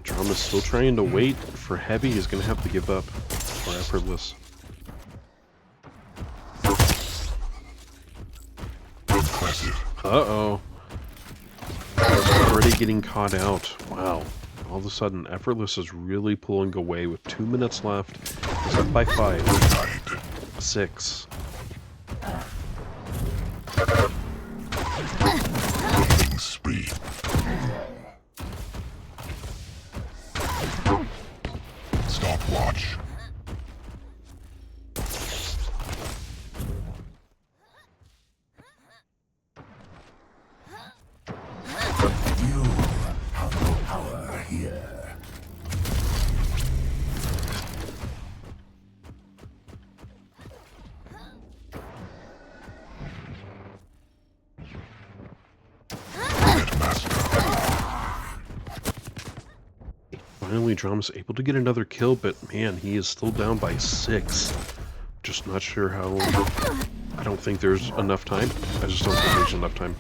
Drama's still trying to wait for Heavy. He's going to have to give up for Effortless. Impressive. Uh-oh. Already getting caught out. Wow. All of a sudden, Effortless is really pulling away with 2 minutes left. He's up by 5. Denied. 6. Killing spree. Stopwatch. you have no power here. Finally, Drama's able to get another kill, but man, he is still down by 6. Just not sure how. I don't think there's enough time. I just don't think there's enough time.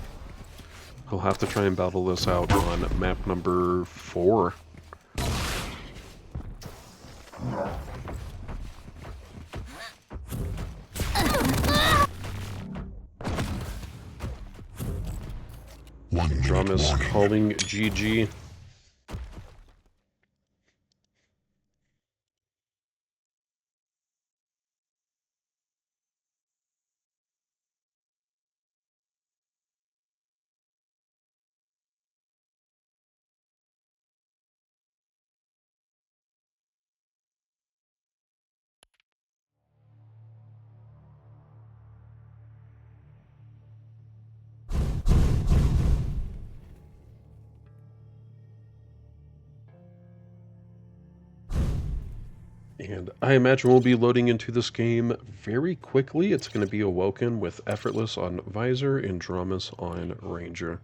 He'll have to try and battle this out on map number 4. Drama's calling GG. And I imagine we'll be loading into this game very quickly. It's going to be Awoken with Effortless on Visor and Dramas on Ranger.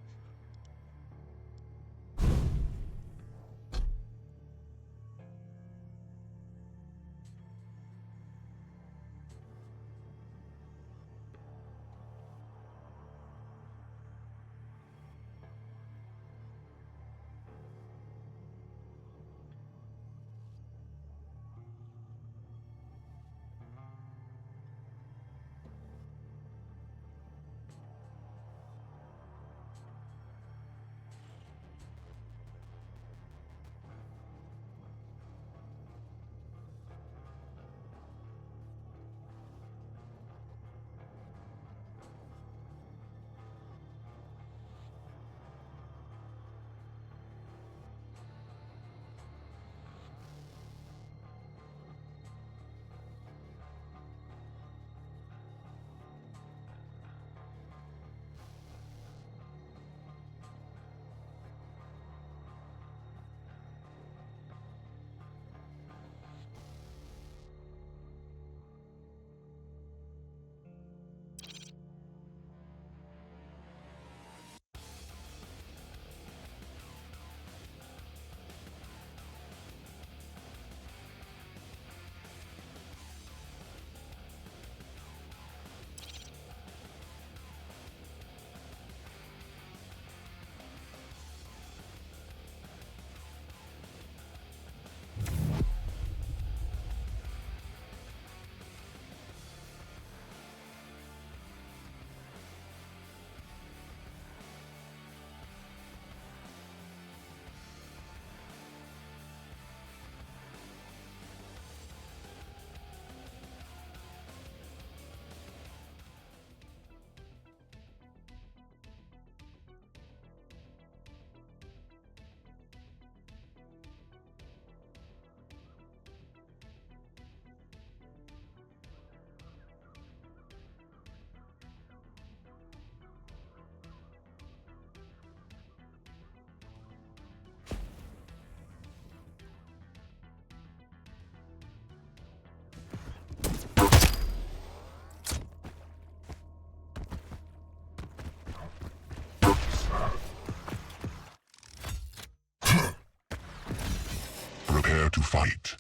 fight.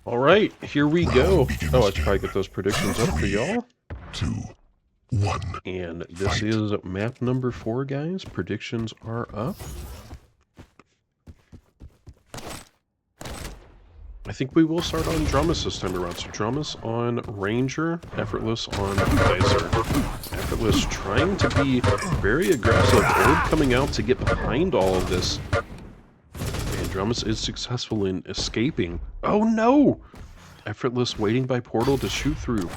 All right, here we go. begins Oh, I should in probably get those predictions up for y'all. 2, 1. And this Fight. is map number 4, guys. Predictions are up. I think we will start on Dramas this time around. So Dramas on Ranger, Effortless on Geyser. Effortless trying to be very aggressive, Orb coming out to get behind all of this. And Dramas is successful in escaping. Oh no! Effortless waiting by portal to shoot through.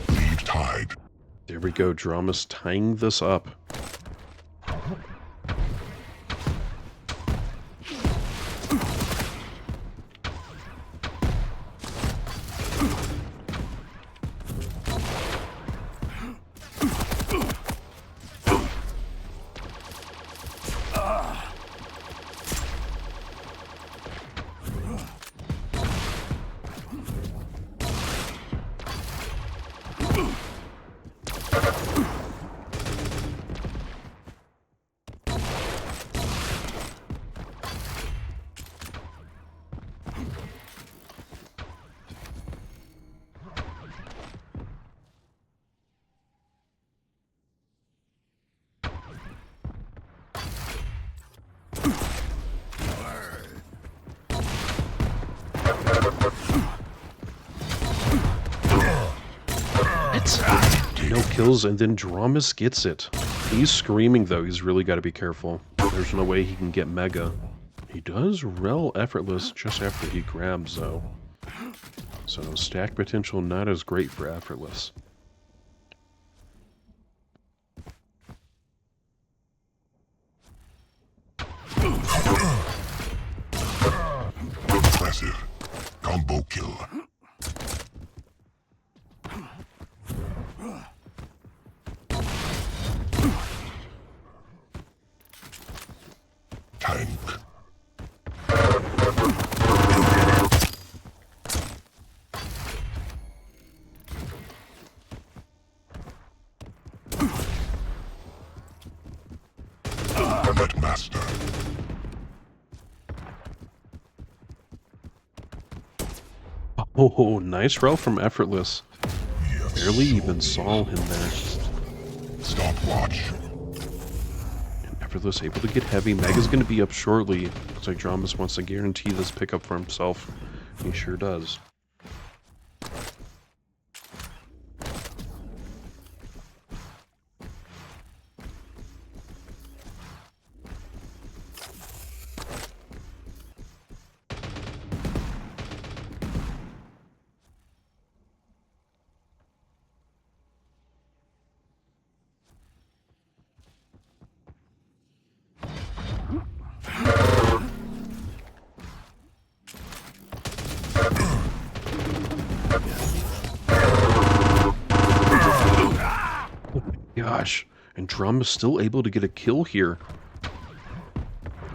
Lead tied. There we go, Dramas tying this up. No kills, and then Dramas gets it. He's screaming, though. He's really got to be careful. There's no way he can get Mega. He does rel Effortless just after he grabs, though. So stack potential not as great for Effortless. Impressive. Combo kill. Tank. Combat master. Oh, nice rel from Effortless. Barely even saw him there. Stopwatch. And Effortless able to get heavy. Mega's going to be up shortly. Looks like Dramas wants to guarantee this pickup for himself. He sure does. Gosh, and Drum is still able to get a kill here.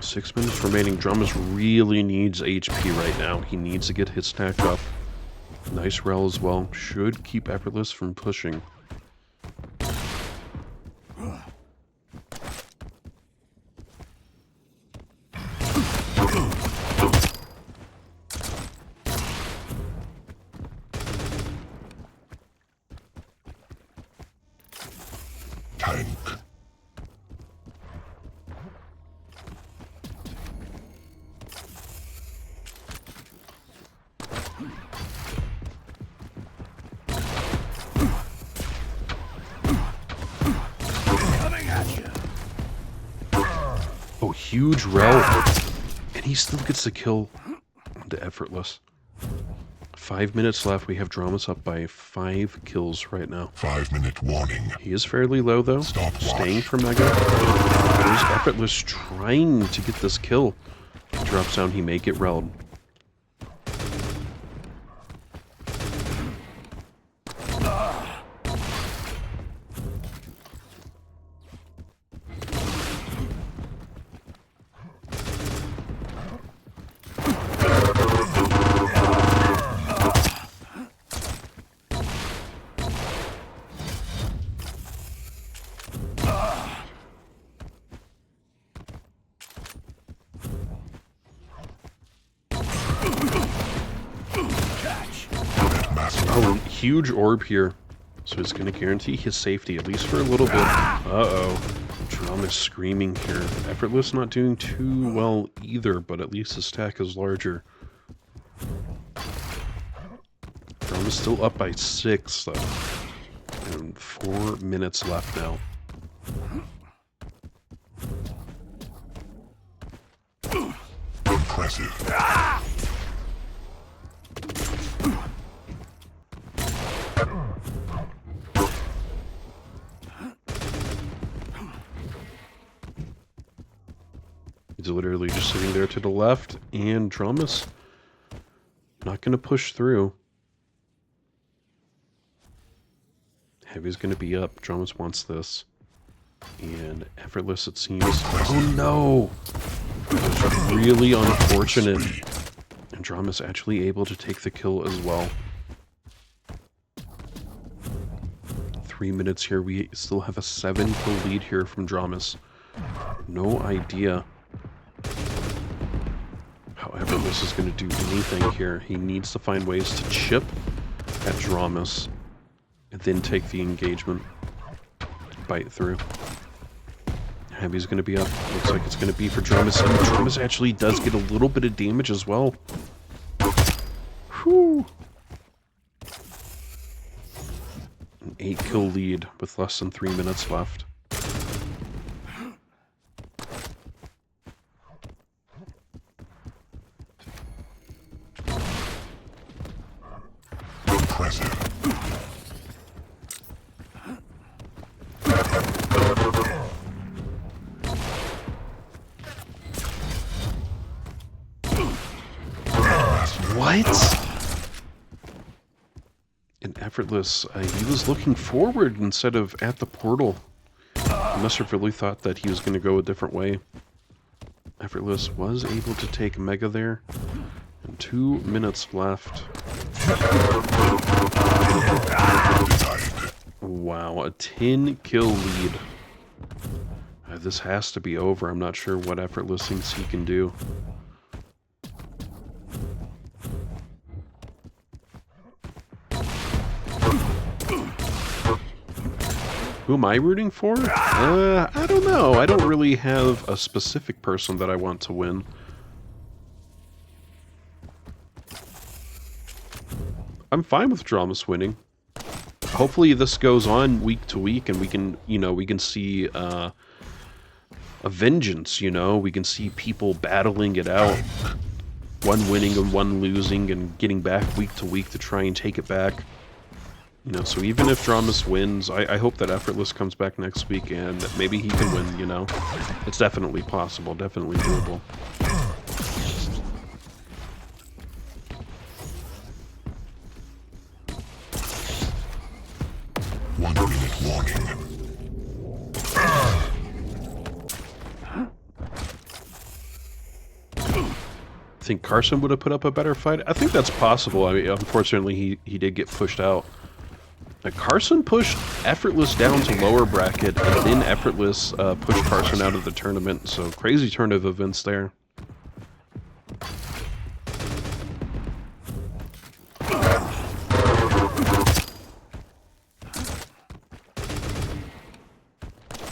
6 minutes remaining. Dramas really needs HP right now. He needs to get his stack up. Nice rel as well. Should keep Effortless from pushing. Tank. Coming at you. huge rel. And he still gets the kill onto Effortless. 5 minutes left. We have Dramas up by 5 kills right now. 5-minute warning. He is fairly low, though. Stopwatch. Staying for Mega. There's Effortless trying to get this kill. He drops down. He may get relled. Oh, huge orb here. So it's going to guarantee his safety, at least for a little bit. Uh-oh. Drama's screaming here. Effortless not doing too well either, but at least his stack is larger. Drama's still up by 6, though. And 4 minutes left now. Impressive. He's literally just sitting there to the left, and Drama's not going to push through. Heavy's going to be up. Drama's wants this. And Effortless, it seems. Oh no! It's really unfortunate. And Drama's actually able to take the kill as well. 3 minutes here. We still have a 7-kill lead here from Drama's. No idea how Effortless is going to do anything here. He needs to find ways to chip at Drama's and then take the engagement. Bite through. Heavy's going to be up. Looks like it's going to be for Drama's. And Drama's actually does get a little bit of damage as well. Whew. An 8-kill lead with less than 3 minutes left. Impressive. What? And Effortless, he was looking forward instead of at the portal. He must have really thought that he was going to go a different way. Effortless was able to take Mega there. And 2 minutes left. Wow, a 10-kill lead. This has to be over. I'm not sure what Effortless thinks he can do. Who am I rooting for? I don't know. I don't really have a specific person that I want to win. I'm fine with Dramas winning. Hopefully this goes on week to week and we can, we can see a vengeance, we can see people battling it out. One winning and one losing and getting back week to week to try and take it back. So even if Dramas wins, I hope that Effortless comes back next week and maybe he can win, It's definitely possible, definitely doable. One-minute warning. Think Carson would have put up a better fight? I think that's possible. I mean, unfortunately, he did get pushed out. Carson pushed Effortless down to lower bracket, and then Effortless pushed Carson out of the tournament, so crazy turn of events there.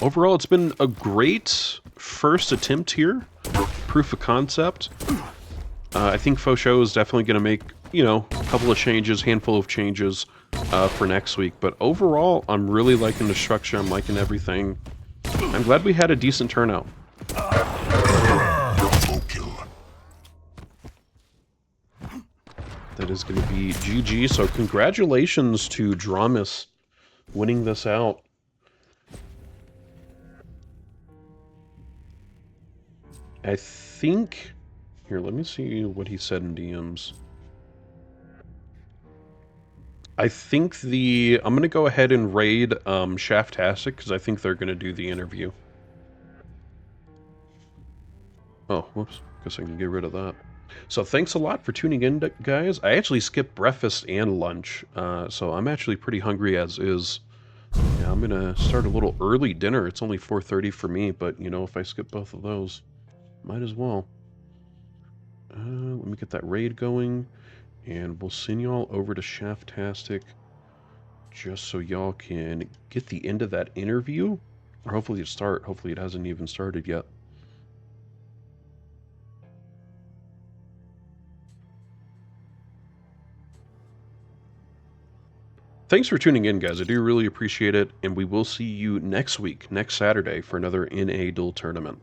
Overall, it's been a great first attempt here. Proof of concept. I think Faux Show is definitely going to make, a couple of changes, handful of changes for next week. But overall, I'm really liking the structure. I'm liking everything. I'm glad we had a decent turnout. that is going to be GG. So congratulations to Dramus winning this out. I think... Here, let me see what he said in DMs. I think I'm going to go ahead and raid Shaftastic, because I think they're going to do the interview. Oh, whoops. Guess I can get rid of that. So thanks a lot for tuning in, guys. I actually skipped breakfast and lunch, so I'm actually pretty hungry as is. Yeah, I'm going to start a little early dinner. It's only 4:30 for me, but, you know, if I skip both of those, might as well. Let me get that raid going, and we'll send y'all over to Shaftastic just so y'all can get the end of that interview, or hopefully it start. Hopefully it hasn't even started yet. Thanks for tuning in, guys. I do really appreciate it, and we will see you next week, next Saturday, for another NA Duel tournament.